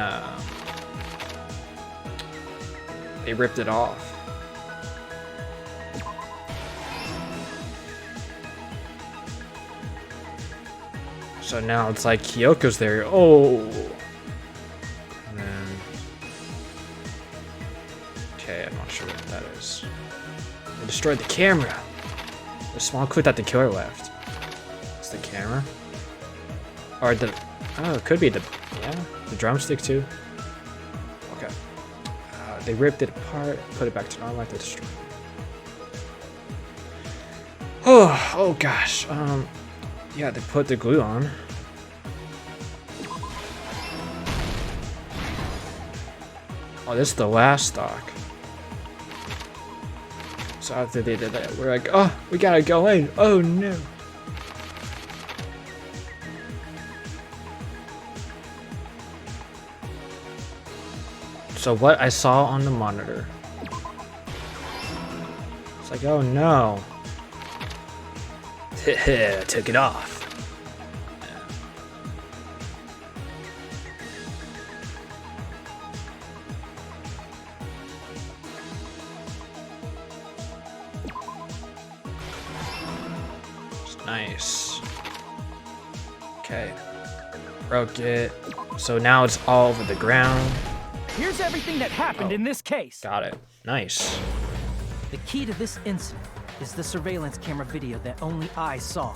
[SPEAKER 1] they ripped it off. So now it's like Kyoko's there. Oh. And then, okay, I'm not sure what that is. They destroyed the camera. The small clue that the killer left. It's the camera. Or the... Oh, it could be the... Yeah, the drumstick too. They ripped it apart, put it back to normal, they destroyed it. Oh gosh. Yeah, they put the glue on. Oh, this is the last stock. So after they did that, we're like, oh, we gotta go in. Oh no. So what I saw on the monitor. It's like, oh no. Took it off. Nice. Okay. Broke it. So now it's all over the ground.
[SPEAKER 8] Here's everything that happened in this case.
[SPEAKER 1] Got it. Nice.
[SPEAKER 8] The key to this incident is the surveillance camera video that only I saw.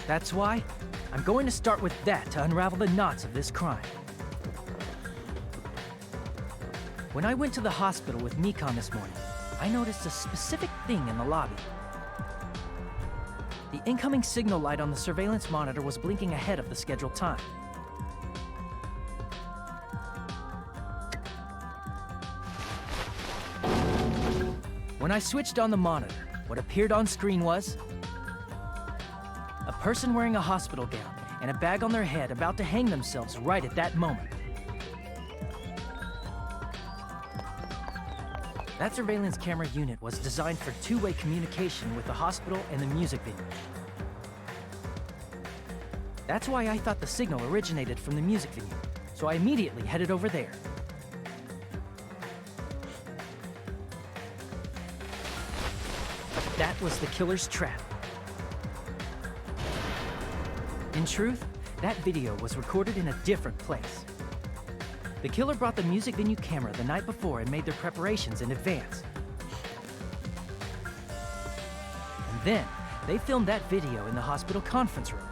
[SPEAKER 8] That's why I'm going to start with that to unravel the knots of this crime. When I went to the hospital with Mikon this morning, I noticed a specific thing in the lobby. The incoming signal light on the surveillance monitor was blinking ahead of the scheduled time. When I switched on the monitor, what appeared on screen was a person wearing a hospital gown and a bag on their head about to hang themselves right at that moment. That surveillance camera unit was designed for two-way communication with the hospital and the music venue. That's why I thought the signal originated from the music venue, so I immediately headed over there. That was the killer's trap. In truth, that video was recorded in a different place. The killer brought the music venue camera the night before and made their preparations in advance. And then, they filmed that video in the hospital conference room.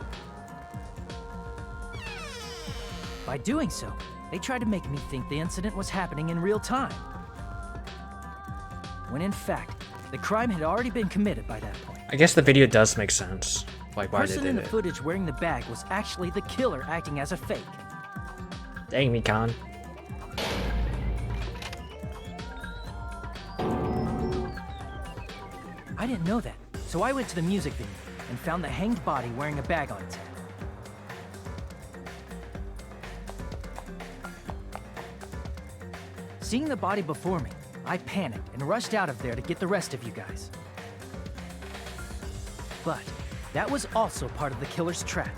[SPEAKER 8] By doing so, they tried to make me think the incident was happening in real time. When in fact, the crime had already been committed by that point.
[SPEAKER 1] I guess the video does make sense. Like why
[SPEAKER 8] The
[SPEAKER 1] they
[SPEAKER 8] person
[SPEAKER 1] did
[SPEAKER 8] in the
[SPEAKER 1] it.
[SPEAKER 8] footage wearing the bag was actually the killer acting as a fake.
[SPEAKER 1] Dang me, Con.
[SPEAKER 8] I didn't know that, so I went to the music venue and found the hanged body wearing a bag on its head. Seeing the body before me, I panicked and rushed out of there to get the rest of you guys. But that was also part of the killer's trap.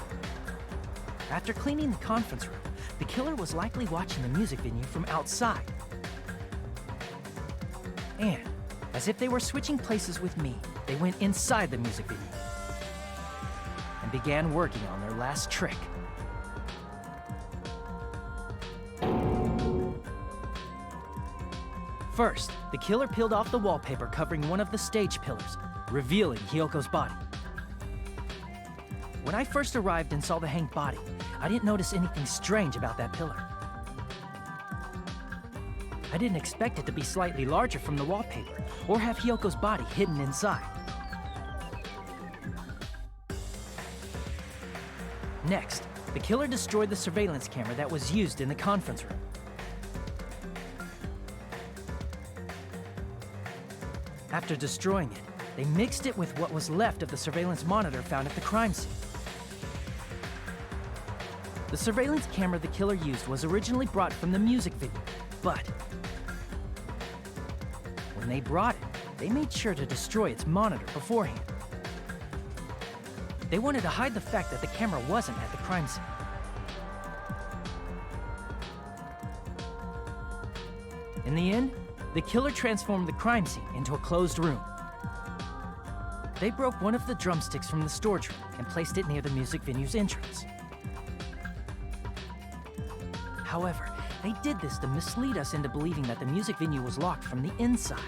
[SPEAKER 8] After cleaning the conference room, the killer was likely watching the music venue from outside. And, as if they were switching places with me, they went inside the music venue and began working on their last trick. First, the killer peeled off the wallpaper covering one of the stage pillars, revealing Hyoko's body. When I first arrived and saw the hanged body, I didn't notice anything strange about that pillar. I didn't expect it to be slightly larger from the wallpaper, or have Hyoko's body hidden inside. Next, the killer destroyed the surveillance camera that was used in the conference room. After destroying it, they mixed it with what was left of the surveillance monitor found at the crime scene. The surveillance camera the killer used was originally brought from the music venue, but when they brought it, they made sure to destroy its monitor beforehand. They wanted to hide the fact that the camera wasn't at the crime scene. In the end, the killer transformed the crime scene into a closed room. They broke one of the drumsticks from the storage room and placed it near the music venue's entrance. However, they did this to mislead us into believing that the music venue was locked from the inside.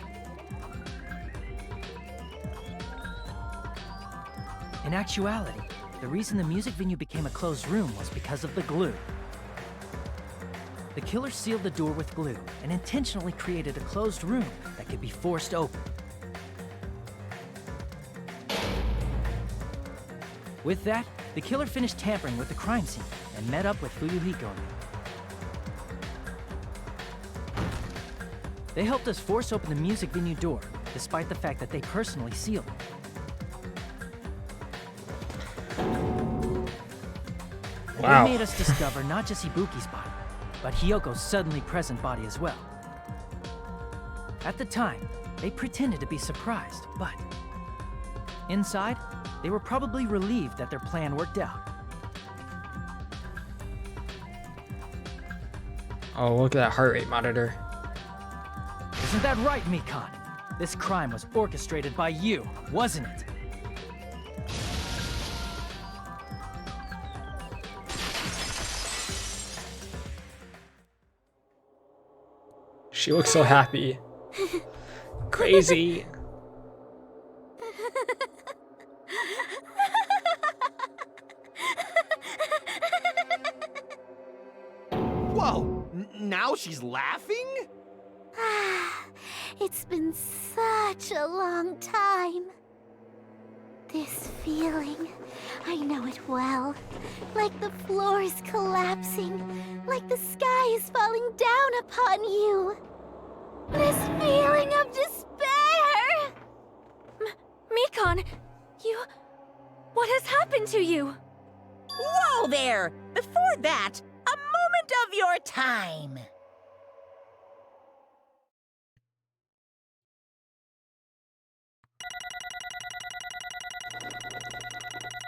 [SPEAKER 8] In actuality, the reason the music venue became a closed room was because of the glue. the killer sealed the door with glue and intentionally created a closed room that could be forced open. With that, the killer finished tampering with the crime scene and met up with Fuyuhiko. They helped us force open the music venue door, despite the fact that they personally sealed it.
[SPEAKER 1] Wow.
[SPEAKER 8] They made us discover not just Ibuki's body, but Hyoko's suddenly present body as well. At the time, they pretended to be surprised, but inside, they were probably relieved that their plan worked out.
[SPEAKER 1] Oh, look at that heart rate monitor.
[SPEAKER 8] Isn't that right, Mikan? This crime was orchestrated by you, wasn't it?
[SPEAKER 1] She looks so happy. Crazy.
[SPEAKER 4] Whoa! Now she's laughing?
[SPEAKER 5] It's been such a long time. This feeling, I know it well. Like the floor is collapsing, like the sky is falling down upon you. This feeling of despair!
[SPEAKER 10] Mikan, what has happened to you?
[SPEAKER 9] Whoa there! Before that, a moment of your time.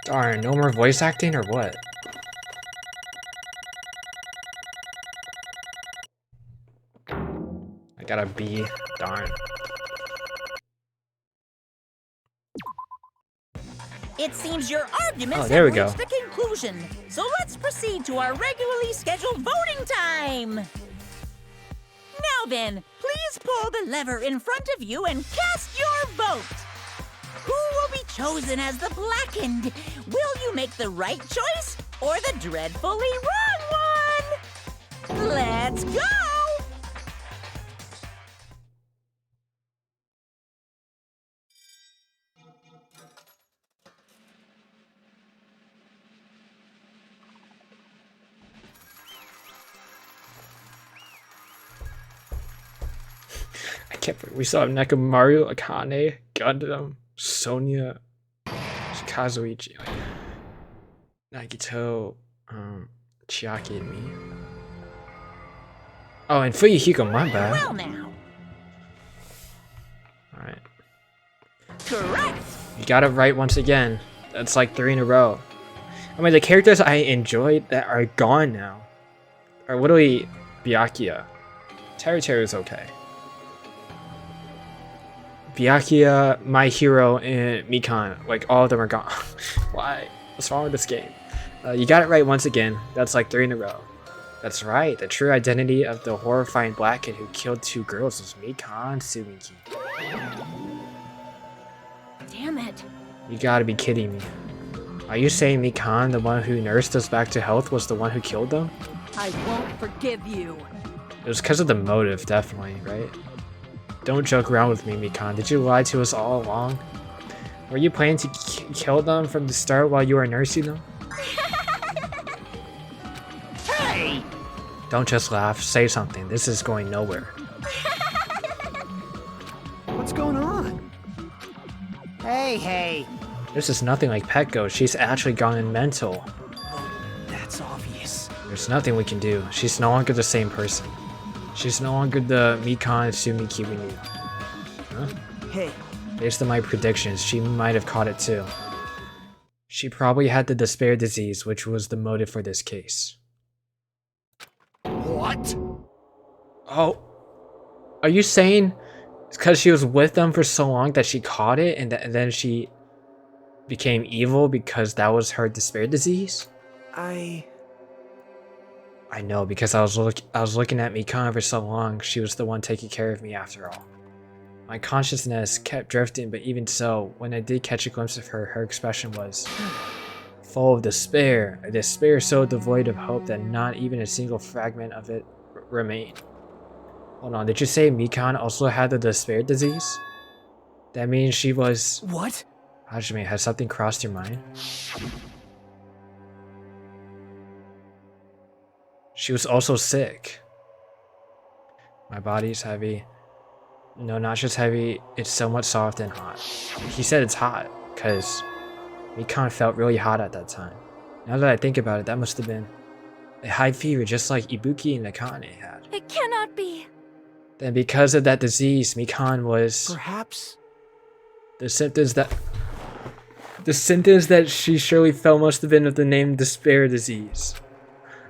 [SPEAKER 1] Darn, no more voice acting or what? I got a B. Darn.
[SPEAKER 9] It seems your arguments
[SPEAKER 1] there we
[SPEAKER 9] have
[SPEAKER 1] go.
[SPEAKER 9] reached a conclusion. So let's proceed to our regularly scheduled voting time. Now then, please pull the lever in front of you and cast your vote. Who will be chosen as the blackened? Will you make the right choice or the dreadfully wrong one? Let's go!
[SPEAKER 1] I can't. We still have Nekomaru, Akane, Gundam, Sonya, Kazuichi, Nagito, Chiaki, and me. Oh, and Fuyuhiko, my bad.
[SPEAKER 9] Well now.
[SPEAKER 1] Alright.
[SPEAKER 9] Correct.
[SPEAKER 1] You got it right once again. That's like 3 in a row. I mean, the characters I enjoyed that are gone now are literally Byakuya. Teru is okay. Byakuya, My Hero, and Mikan, like all of them are gone. Why? What's wrong with this game? You got it right once again. That's like 3 in a row. That's right. The true identity of the horrifying black kid who killed 2 girls was Mikan Tsuiki.
[SPEAKER 10] Damn it.
[SPEAKER 1] You gotta be kidding me. Are you saying Mikan, the one who nursed us back to health, was the one who killed them?
[SPEAKER 3] I won't forgive you.
[SPEAKER 1] It was because of the motive, definitely, right? Don't joke around with me, Mikan. Did you lie to us all along? Were you planning to kill them from the start while you were nursing them?
[SPEAKER 4] Hey!
[SPEAKER 1] Don't just laugh. Say something. This is going nowhere.
[SPEAKER 4] What's going on?
[SPEAKER 7] Hey.
[SPEAKER 1] This is nothing like Petco. She's actually gone mental.
[SPEAKER 11] That's obvious.
[SPEAKER 1] There's nothing we can do. She's no longer the same person. She's no longer the Mikan Tsumiki we knew. Huh?
[SPEAKER 11] Hey,
[SPEAKER 1] Based on my predictions, she might have caught it too. She probably had the despair disease, which was the motive for this case.
[SPEAKER 6] What?
[SPEAKER 1] Oh. Are you saying it's because she was with them for so long that she caught it and then she became evil because that was her despair disease?
[SPEAKER 11] I
[SPEAKER 1] know, because I was looking at Mikan for so long. She was the one taking care of me after all. My consciousness kept drifting, but even so, when I did catch a glimpse of her, her expression was full of despair. A despair so devoid of hope that not even a single fragment of it remain. Hold on, did you say Mikan also had the despair disease? That means she was...
[SPEAKER 2] What?
[SPEAKER 1] Hajime, has something crossed your mind? She was also sick. My body's heavy. No, not just heavy, it's somewhat soft and hot. He said it's hot, because Mikan felt really hot at that time. Now that I think about it, that must have been a high fever just like Ibuki and Akane had.
[SPEAKER 10] It cannot be.
[SPEAKER 1] Then because of that disease, Mikan was...
[SPEAKER 2] Perhaps?
[SPEAKER 1] The symptoms that she surely felt must have been of the name despair disease.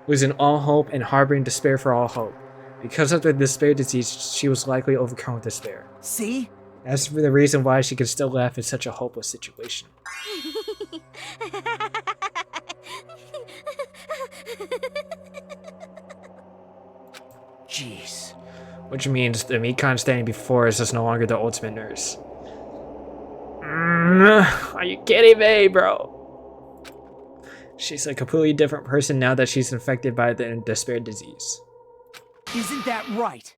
[SPEAKER 1] Losing all hope and harboring despair for all hope. Because of the despair disease, she was likely overcome with despair.
[SPEAKER 2] See?
[SPEAKER 1] That's the reason why she could still laugh in such a hopeless situation.
[SPEAKER 2] Jeez.
[SPEAKER 1] Which means the Mikan standing before us is no longer the ultimate nurse. Are you kidding me, bro? She's a completely different person now that she's infected by the despair disease.
[SPEAKER 2] Isn't that right?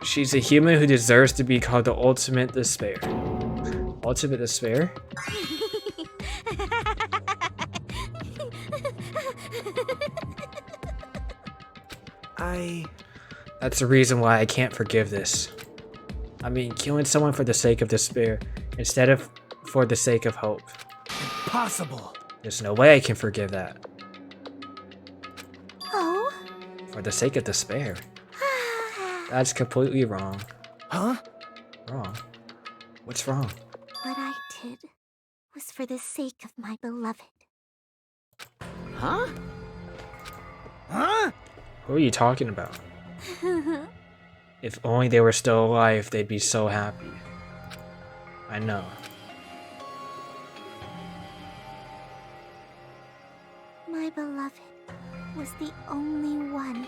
[SPEAKER 1] She's a human who deserves to be called the ultimate despair. Ultimate despair? That's the reason why I can't forgive this. I mean, killing someone for the sake of despair instead of for the sake of hope.
[SPEAKER 2] Impossible.
[SPEAKER 1] There's no way I can forgive that.
[SPEAKER 5] Oh?
[SPEAKER 1] For the sake of despair. That's completely wrong.
[SPEAKER 2] Huh?
[SPEAKER 1] Wrong? What's wrong?
[SPEAKER 5] What I did was for the sake of my beloved.
[SPEAKER 2] Huh? Huh?
[SPEAKER 1] Who are you talking about? If only they were still alive, they'd be so happy. I know.
[SPEAKER 5] My beloved was the only one.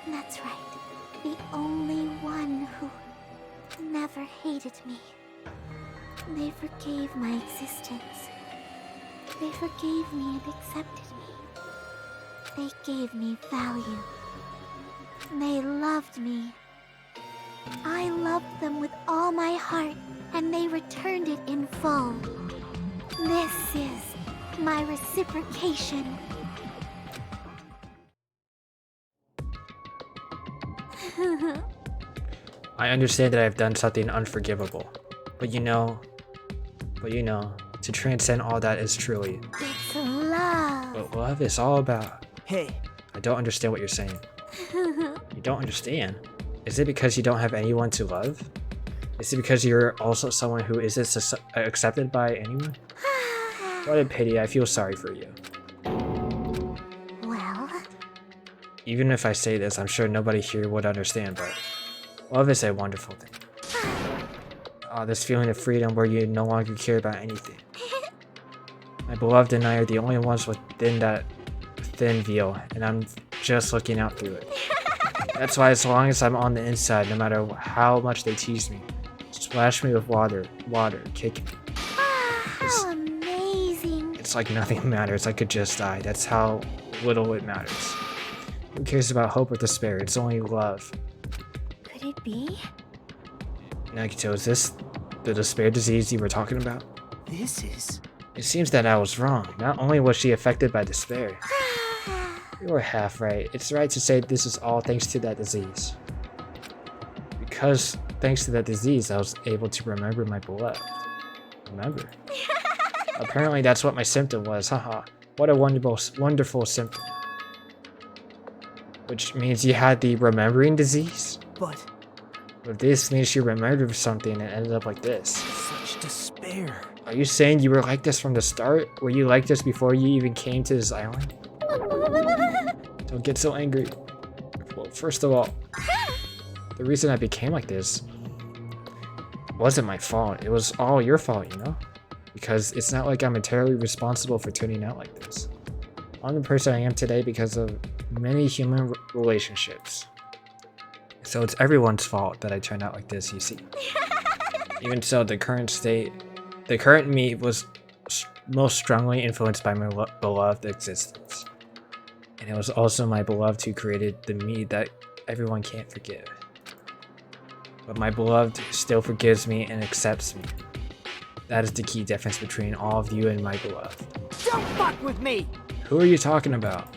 [SPEAKER 5] That's right. The only one who never hated me. They forgave my existence. They forgave me and accepted me. They gave me value. They loved me. I loved them with all my heart, and they returned it in full. This is my reciprocation.
[SPEAKER 1] I understand that I've done something unforgivable. But you know, to transcend all that is truly
[SPEAKER 5] It's love.
[SPEAKER 1] what love is all about.
[SPEAKER 2] Hey.
[SPEAKER 1] I don't understand what you're saying. You don't understand? Is it because you don't have anyone to love? Is it because you're also someone who isn't accepted by anyone? What a pity, I feel sorry for you.
[SPEAKER 5] Well,
[SPEAKER 1] Even if I say this, I'm sure nobody here would understand, but love is a wonderful thing. This feeling of freedom where you no longer care about anything. My beloved and I are the only ones within that thin veil, and I'm just looking out through it. That's why as long as I'm on the inside, no matter how much they tease me, splash me with water, kick me.
[SPEAKER 5] how amazing.
[SPEAKER 1] It's like nothing matters, I could just die. That's how little it matters. Who cares about hope or despair? It's only love.
[SPEAKER 5] Could it be?
[SPEAKER 1] Nagito, is this the despair disease you were talking about?
[SPEAKER 2] This is...
[SPEAKER 1] It seems that I was wrong. Not only was she affected by despair. You were half right. It's right to say this is all thanks to that disease. Because thanks to that disease, I was able to remember my beloved. Remember? Apparently that's what my symptom was, haha. What a wonderful symptom. Which means you had the remembering disease?
[SPEAKER 2] But
[SPEAKER 1] this means you remembered something and ended up like this.
[SPEAKER 2] such despair.
[SPEAKER 1] Are you saying you were like this from the start? Were you like this before you even came to this island? Don't get so angry. Well, first of all, the reason I became like this wasn't my fault. It was all your fault, you know? Because it's not like I'm entirely responsible for turning out like this. I'm the person I am today because of many human relationships. So it's everyone's fault that I turned out like this, you see. Even so, the current me was most strongly influenced by my beloved existence. And it was also my beloved who created the me that everyone can't forgive. But my beloved still forgives me and accepts me. That is the key difference between all of you and my beloved.
[SPEAKER 7] Don't fuck with me!
[SPEAKER 1] Who are you talking about?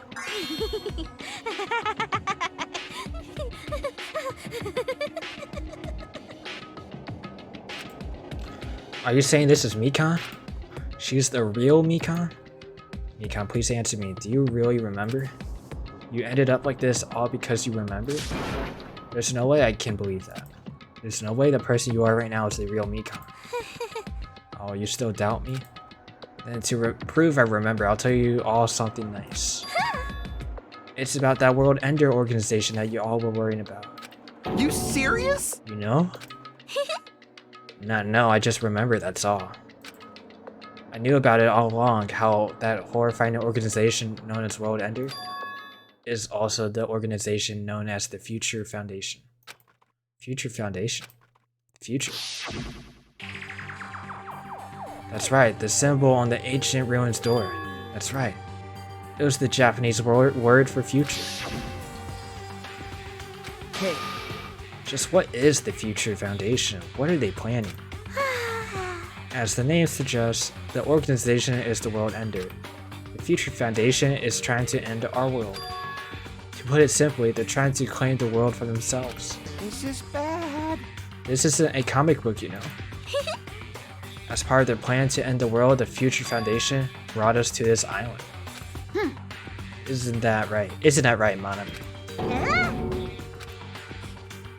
[SPEAKER 1] Are you saying this is Mikan? She's the real Mikan? Mikan, please answer me. Do you really remember? You ended up like this all because you remember? There's no way I can believe that. There's no way the person you are right now is the real Mikan. Oh, you still doubt me? Then to prove I remember, I'll tell you all something nice. It's about that World Ender organization that you all were worrying about.
[SPEAKER 4] You serious?
[SPEAKER 1] You know? No, I just remember, that's all. I knew about it all along, how that horrifying organization known as World Ender is also the organization known as the Future Foundation. Future Foundation? Future. That's right, the symbol on the ancient ruins door. That's right. It was the Japanese word for future.
[SPEAKER 7] Hey.
[SPEAKER 1] Just what is the Future Foundation? What are they planning? As the name suggests, the organization is the World Ender. The Future Foundation is trying to end our world. To put it simply, they're trying to claim the world for themselves.
[SPEAKER 4] This is bad.
[SPEAKER 1] This isn't a comic book, you know. As part of their plan to end the world, the Future Foundation brought us to this island. Isn't that right? Isn't that right, Manami?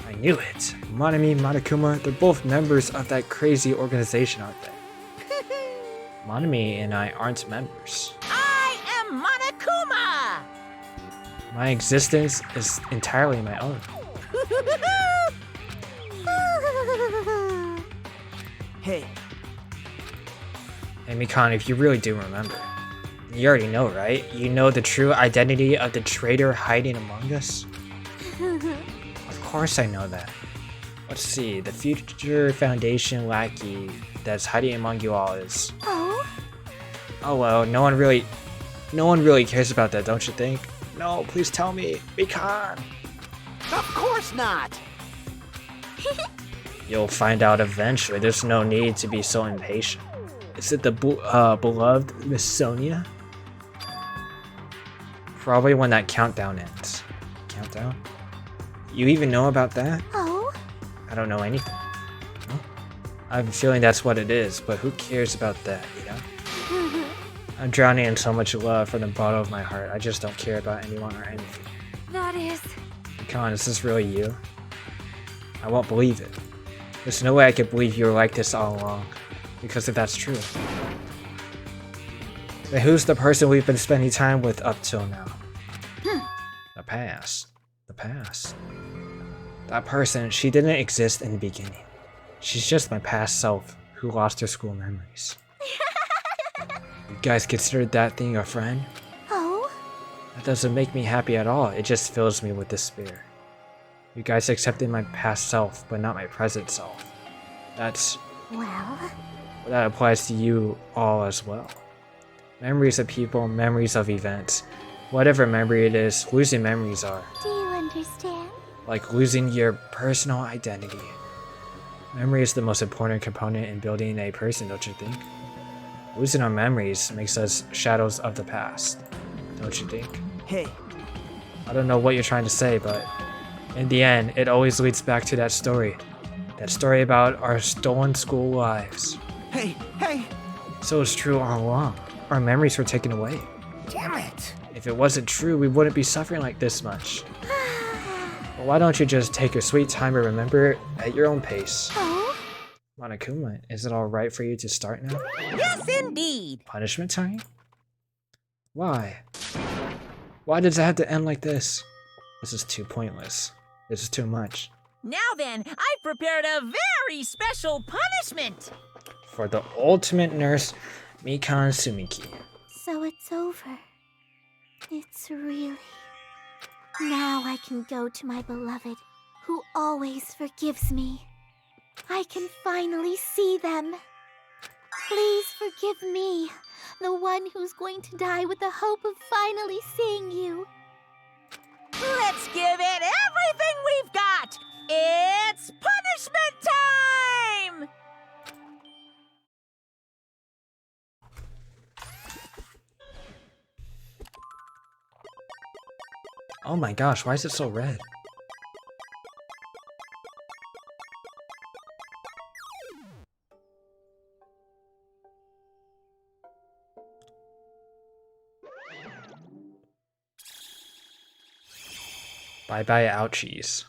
[SPEAKER 1] I knew it. Manami, Monokuma, they're both members of that crazy organization, aren't they? Manami and I aren't members.
[SPEAKER 9] I am Monokuma!
[SPEAKER 1] My existence is entirely my own.
[SPEAKER 7] Hey.
[SPEAKER 1] Hey Mikan, if you really do remember, you already know, right? You know the true identity of the traitor hiding among us? Of course I know that. Let's see, the Future Foundation lackey that's hiding among you all is... Oh well, no one really cares about that, don't you think? No, please tell me, Mikan!
[SPEAKER 2] Of course not!
[SPEAKER 1] You'll find out eventually, there's no need to be so impatient. Is it the beloved Miss Sonia? Probably when that countdown ends. Countdown? You even know about that?
[SPEAKER 5] Oh?
[SPEAKER 1] I don't know anything. Huh? I have a feeling that's what it is, but who cares about that, you know? I'm drowning in so much love from the bottom of my heart. I just don't care about anyone or anything.
[SPEAKER 10] That is...
[SPEAKER 1] Come on, is this really you? I won't believe it. There's no way I could believe you were like this all along. Because if that's true. Then who's the person we've been spending time with up till now? The past. The past. That person, she didn't exist in the beginning. She's just my past self who lost her school memories. You guys consider that thing a friend?
[SPEAKER 5] Oh?
[SPEAKER 1] That doesn't make me happy at all. It just fills me with despair. You guys accepted my past self, but not my present self. That's...
[SPEAKER 5] Well...
[SPEAKER 1] That applies to you all as well. Memories of people, memories of events. Whatever memory it is, losing memories are.
[SPEAKER 5] Do you understand?
[SPEAKER 1] Like losing your personal identity. Memory is the most important component in building a person, don't you think? Losing our memories makes us shadows of the past, don't you think?
[SPEAKER 7] Hey.
[SPEAKER 1] I don't know what you're trying to say, but in the end, it always leads back to that story. That story about our stolen school lives.
[SPEAKER 4] Hey, hey!
[SPEAKER 1] So it's true all along. Our memories were taken away.
[SPEAKER 2] Damn it!
[SPEAKER 1] If it wasn't true, we wouldn't be suffering like this much. Well, why don't you just take your sweet time and remember at your own pace?
[SPEAKER 5] Oh?
[SPEAKER 1] Monokuma, is it alright for you to start now?
[SPEAKER 9] Yes, indeed!
[SPEAKER 1] Punishment time? Why? Why does it have to end like this? This is too pointless. This is too much.
[SPEAKER 9] Now then, I've prepared a very special punishment!
[SPEAKER 1] For the ultimate nurse, Mikan Sumiki.
[SPEAKER 5] So it's over. It's really... Now I can go to my beloved, who always forgives me. I can finally see them. Please forgive me, The one who's going to die with the hope of finally seeing you.
[SPEAKER 9] Let's give it everything we've got! It's punishment time!
[SPEAKER 1] Oh my gosh, why is it so red? Bye bye, ouchies.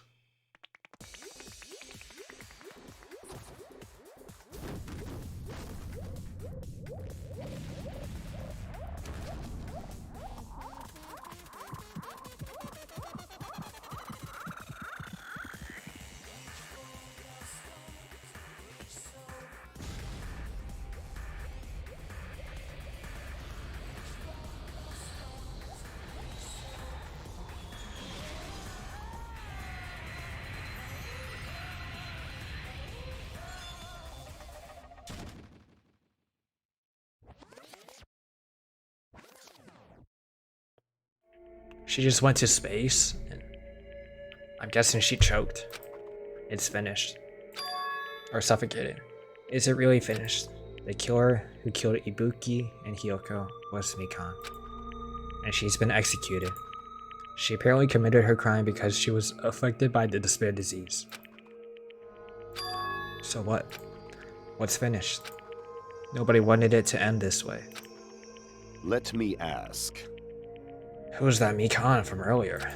[SPEAKER 1] She just went to space, and I'm guessing she choked. It's finished. Or suffocated. Is it really finished? The killer who killed Ibuki and Hiyoko was Mikan, and she's been executed. She apparently committed her crime because she was afflicted by the despair disease. So what? What's finished? Nobody wanted it to end this way.
[SPEAKER 6] Let me ask.
[SPEAKER 1] Who was that Mikan from earlier?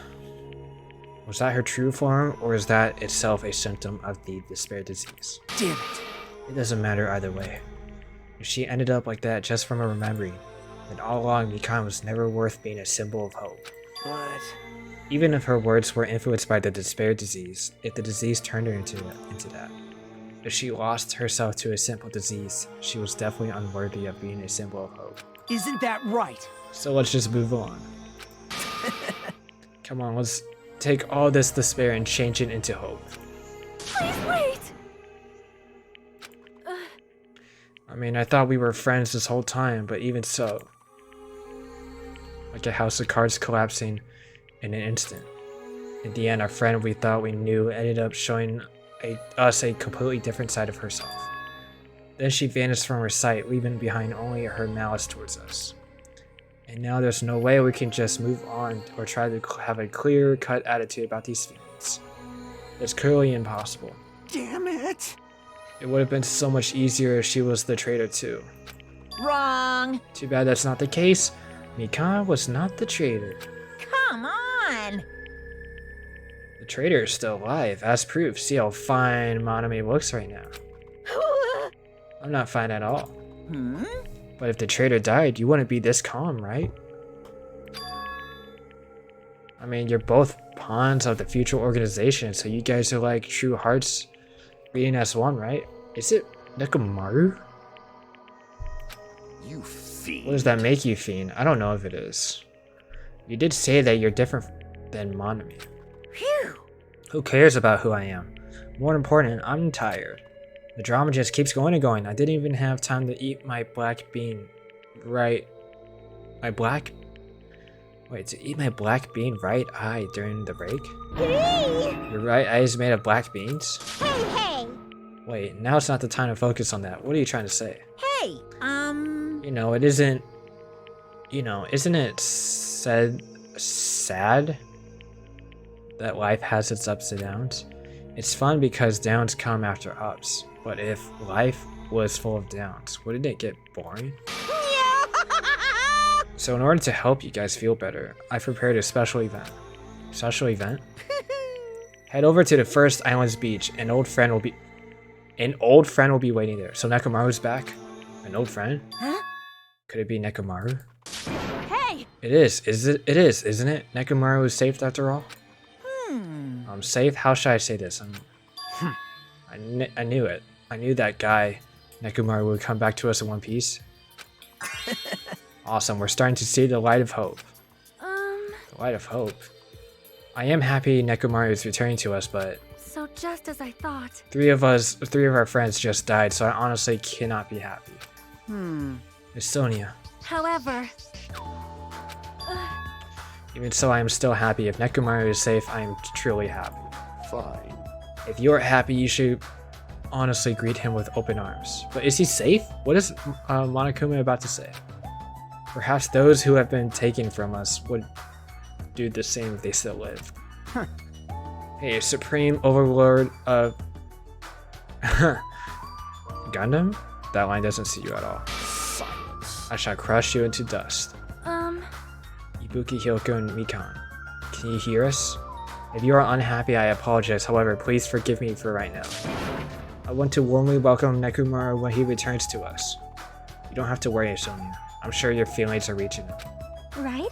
[SPEAKER 1] Was that her true form, or is that itself a symptom of the despair disease?
[SPEAKER 11] Damn it.
[SPEAKER 1] It doesn't matter either way. If she ended up like that just from a remembering, then all along Mikan was never worth being a symbol of hope.
[SPEAKER 11] What?
[SPEAKER 1] Even if her words were influenced by the despair disease, if the disease turned her into that. If she lost herself to a simple disease, she was definitely unworthy of being a symbol of hope.
[SPEAKER 11] Isn't that right?
[SPEAKER 1] So let's just move on. Come on, let's take all this despair and change it into hope.
[SPEAKER 10] Please wait!
[SPEAKER 1] I mean, I thought we were friends this whole time, but even so. Like a house of cards collapsing in an instant. In the end, our friend we thought we knew ended up showing us a completely different side of herself. Then she vanished from our sight, leaving behind only her malice towards us. And now there's no way we can just move on or try to have a clear-cut attitude about these feelings. It's clearly impossible.
[SPEAKER 4] Damn it!
[SPEAKER 1] It would have been so much easier if she was the traitor too.
[SPEAKER 9] Wrong!
[SPEAKER 1] Too bad that's not the case. Mikan was not the traitor.
[SPEAKER 9] Come on!
[SPEAKER 1] The traitor is still alive, as proof. See how fine Monami looks right now. I'm not fine at all.
[SPEAKER 9] Hmm?
[SPEAKER 1] But if the traitor died, you wouldn't be this calm, right? I mean, you're both pawns of the future organization, so you guys are like true hearts beating as one, right? Is it Nekomaru?
[SPEAKER 6] You fiend.
[SPEAKER 1] What does that make you, fiend? I don't know if it is. You did say that you're different than Monami.
[SPEAKER 9] Phew!
[SPEAKER 1] Who cares about who I am? More important, I'm tired. The drama just keeps going and going. I didn't even have time to eat my black bean right. To eat my black bean right eye during the break? Your right eye is made of black beans?
[SPEAKER 5] Hey!
[SPEAKER 1] Wait, now it's not the time to focus on that. What are you trying to say?
[SPEAKER 9] Hey,
[SPEAKER 1] You know, it isn't... You know, isn't it sad that life has its ups and downs? It's fun because downs come after ups. But if life was full of downs, wouldn't it get boring? So in order to help you guys feel better, I prepared a special event. Special event? Head over to the First Islands Beach. An old friend will be waiting there. So Nekomaru's back. An old friend?
[SPEAKER 9] Huh?
[SPEAKER 1] Could it be Nekomaru?
[SPEAKER 10] Hey!
[SPEAKER 1] It is, isn't it? Nekomaru is safe after all? I'm safe? How should I say this? I knew it. I knew that guy, Nekomaru, would come back to us in one piece. Awesome, we're starting to see the light of hope. The light of hope? I am happy Nekomaru is returning to us, but...
[SPEAKER 10] So just as I thought.
[SPEAKER 1] Three of our friends just died, so I honestly cannot be happy. Miss Sonia.
[SPEAKER 10] However...
[SPEAKER 1] Even so, I am still happy. If Nekomaru is safe, I am truly happy.
[SPEAKER 6] Fine.
[SPEAKER 1] If you're happy, you should honestly greet him with open arms. But is he safe? What is Monokuma about to say? Perhaps those who have been taken from us would do the same if they still lived.
[SPEAKER 7] Huh.
[SPEAKER 1] Hey, Supreme Overlord of Gundam? That line doesn't suit you at all.
[SPEAKER 6] Silence.
[SPEAKER 1] I shall crush you into dust. Ibuki, Hyoko, and Mikan. Can you hear us? If you are unhappy, I apologize. However, please forgive me for right now. I want to warmly welcome Nekomaru when he returns to us. You don't have to worry, Sonia. I'm sure your feelings are reaching him.
[SPEAKER 5] Right?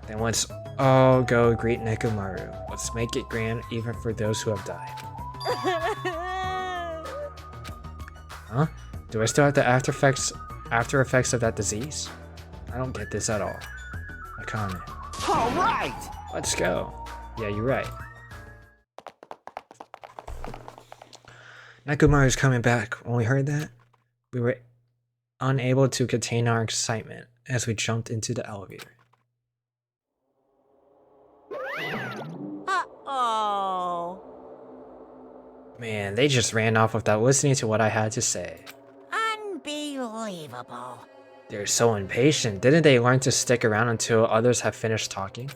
[SPEAKER 1] Then let's all go greet Nekomaru. Let's make it grand even for those who have died. Huh? Do I still have the after effects of that disease? I don't get this at all. Akane.
[SPEAKER 7] All right!
[SPEAKER 1] Let's go. Yeah, you're right. Nekomaru's coming back. When we heard that, we were unable to contain our excitement as we jumped into the elevator.
[SPEAKER 9] Uh-oh.
[SPEAKER 1] Man, they just ran off without listening to what I had to say.
[SPEAKER 9] Unbelievable.
[SPEAKER 1] They're so impatient. Didn't they learn to stick around until others have finished talking?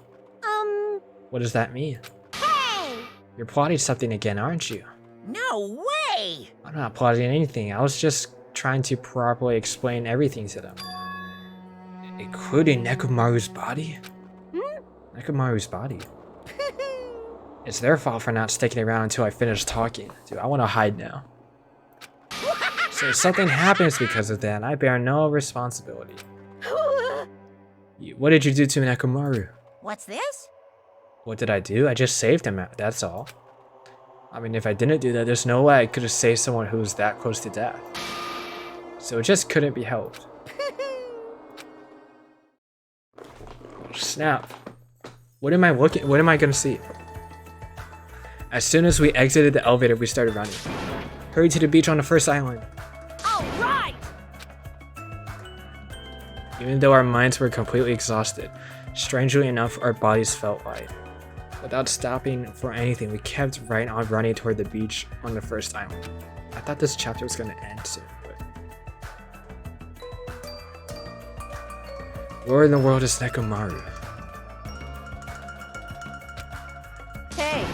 [SPEAKER 1] What does that mean?
[SPEAKER 9] Hey!
[SPEAKER 1] You're plotting something again, aren't you?
[SPEAKER 9] No way!
[SPEAKER 1] I'm not plotting anything. I was just trying to properly explain everything to them. Including Nekomaru's body? Nekomaru's body? It's their fault for not sticking around until I finish talking. Dude, I want to hide now. So if something happens because of that, I bear no responsibility. What did you do to Nekomaru?
[SPEAKER 9] What's this?
[SPEAKER 1] What did I do? I just saved him, that's all. I mean, if I didn't do that, there's no way I could have saved someone who was that close to death. So it just couldn't be helped. Oh, snap. What am I gonna see? As soon as we exited the elevator, we started running. Hurry to the beach on the first island.
[SPEAKER 3] All right!
[SPEAKER 1] Even though our minds were completely exhausted, strangely enough, our bodies felt light. Without stopping for anything, we kept right on running toward the beach on the first island. I thought this chapter was going to end soon, but... Where in the world is Nekomaru?
[SPEAKER 3] Hey!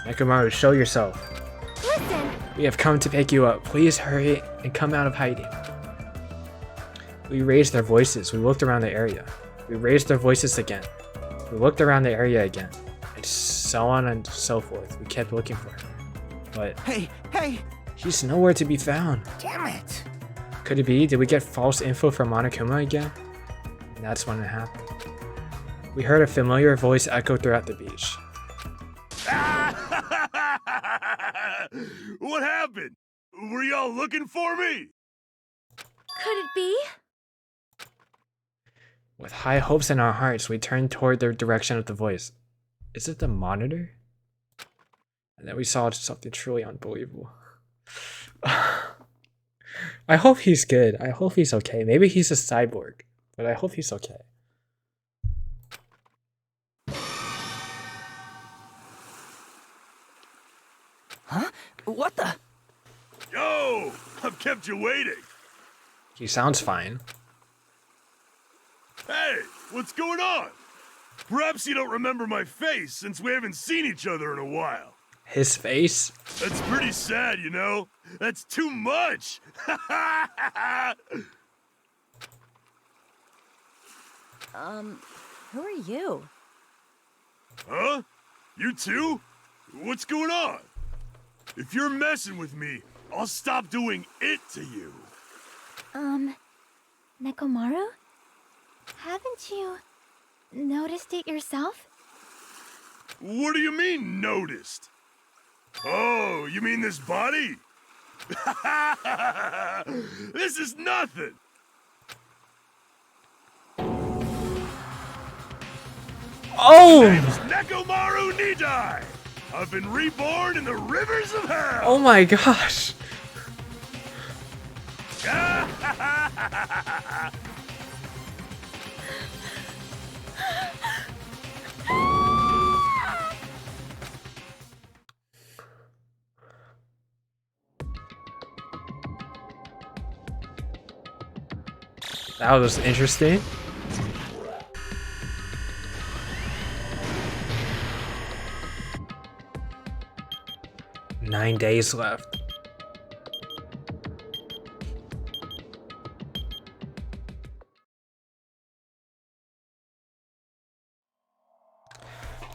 [SPEAKER 1] Nekomaru, show yourself.
[SPEAKER 5] Listen,
[SPEAKER 1] We have come to pick you up. Please hurry and come out of hiding. We raised our voices. We looked around the area. We raised our voices again. We looked around the area again. And so on and so forth. We kept looking for him. But
[SPEAKER 4] Hey!
[SPEAKER 1] he's nowhere to be found.
[SPEAKER 4] Damn it!
[SPEAKER 1] Could it be? Did we get false info from Monokuma again? And that's when it happened. We heard a familiar voice echo throughout the beach.
[SPEAKER 6] What happened? Were y'all looking for me?
[SPEAKER 10] Could it be?
[SPEAKER 1] With high hopes in our hearts, we turned toward the direction of the voice. Is it the monitor? And then we saw something truly unbelievable. I hope he's good. I hope he's okay. Maybe he's a cyborg, but I hope he's okay.
[SPEAKER 8] Huh? What the?
[SPEAKER 6] Yo! I've kept you waiting.
[SPEAKER 1] He sounds fine.
[SPEAKER 6] Hey, what's going on? Perhaps you don't remember my face since we haven't seen each other in a while.
[SPEAKER 1] His face?
[SPEAKER 6] That's pretty sad, you know? That's too much!
[SPEAKER 3] Who are you?
[SPEAKER 6] Huh? You too? What's going on? If you're messing with me, I'll stop doing it to you.
[SPEAKER 5] Nekomaru? Haven't you noticed it yourself?
[SPEAKER 6] What do you mean, noticed? Oh, you mean this body? This is nothing!
[SPEAKER 1] Oh!
[SPEAKER 6] Name's Nekomaru Nidai! I've been reborn in the rivers of hell!
[SPEAKER 1] Oh my gosh! That was interesting. Nine days left.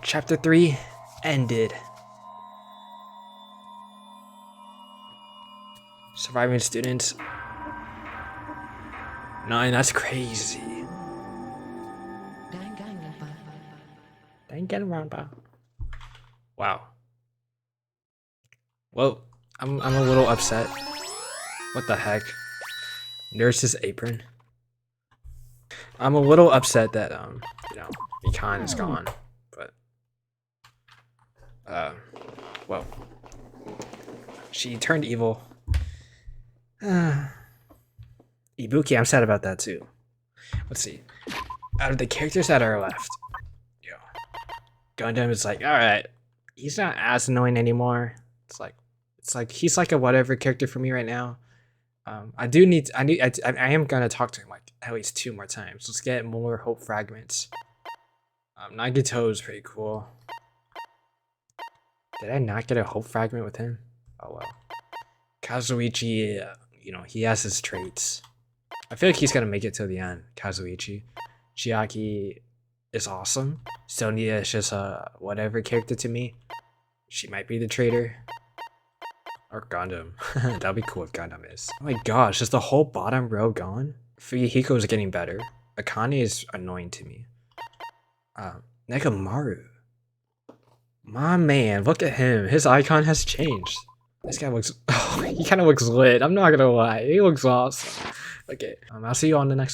[SPEAKER 1] Chapter 3 ended. Surviving students. 9, that's crazy. Danganronpa. Wow. Well, I'm a little upset. What the heck? Nurse's apron. I'm a little upset that you know, Mikan is gone. But well. She turned evil. Ibuki, I'm sad about that too. Let's see. Out of the characters that are left, yo, Gundam is like, alright, he's not as annoying anymore. It's like he's like a whatever character for me right now. I am gonna talk to him like at least 2 more times. Let's get more hope fragments. Nagito is pretty cool. Did I not get a hope fragment with him? Oh well. Kazuichi, you know, he has his traits. I feel like he's gonna make it to the end. Kazuichi. Chiaki is awesome. Sonia is just a whatever character to me. She might be the traitor. Or Gundam. That'd be cool if Gundam is. Oh my gosh, is the whole bottom row gone? Fuyuhiko is getting better. Akane is annoying to me. Nekomaru. My man, look at him. His icon has changed. This guy looks... Oh, he kind of looks lit. I'm not gonna lie. He looks awesome. Okay, I'll see you on the next one.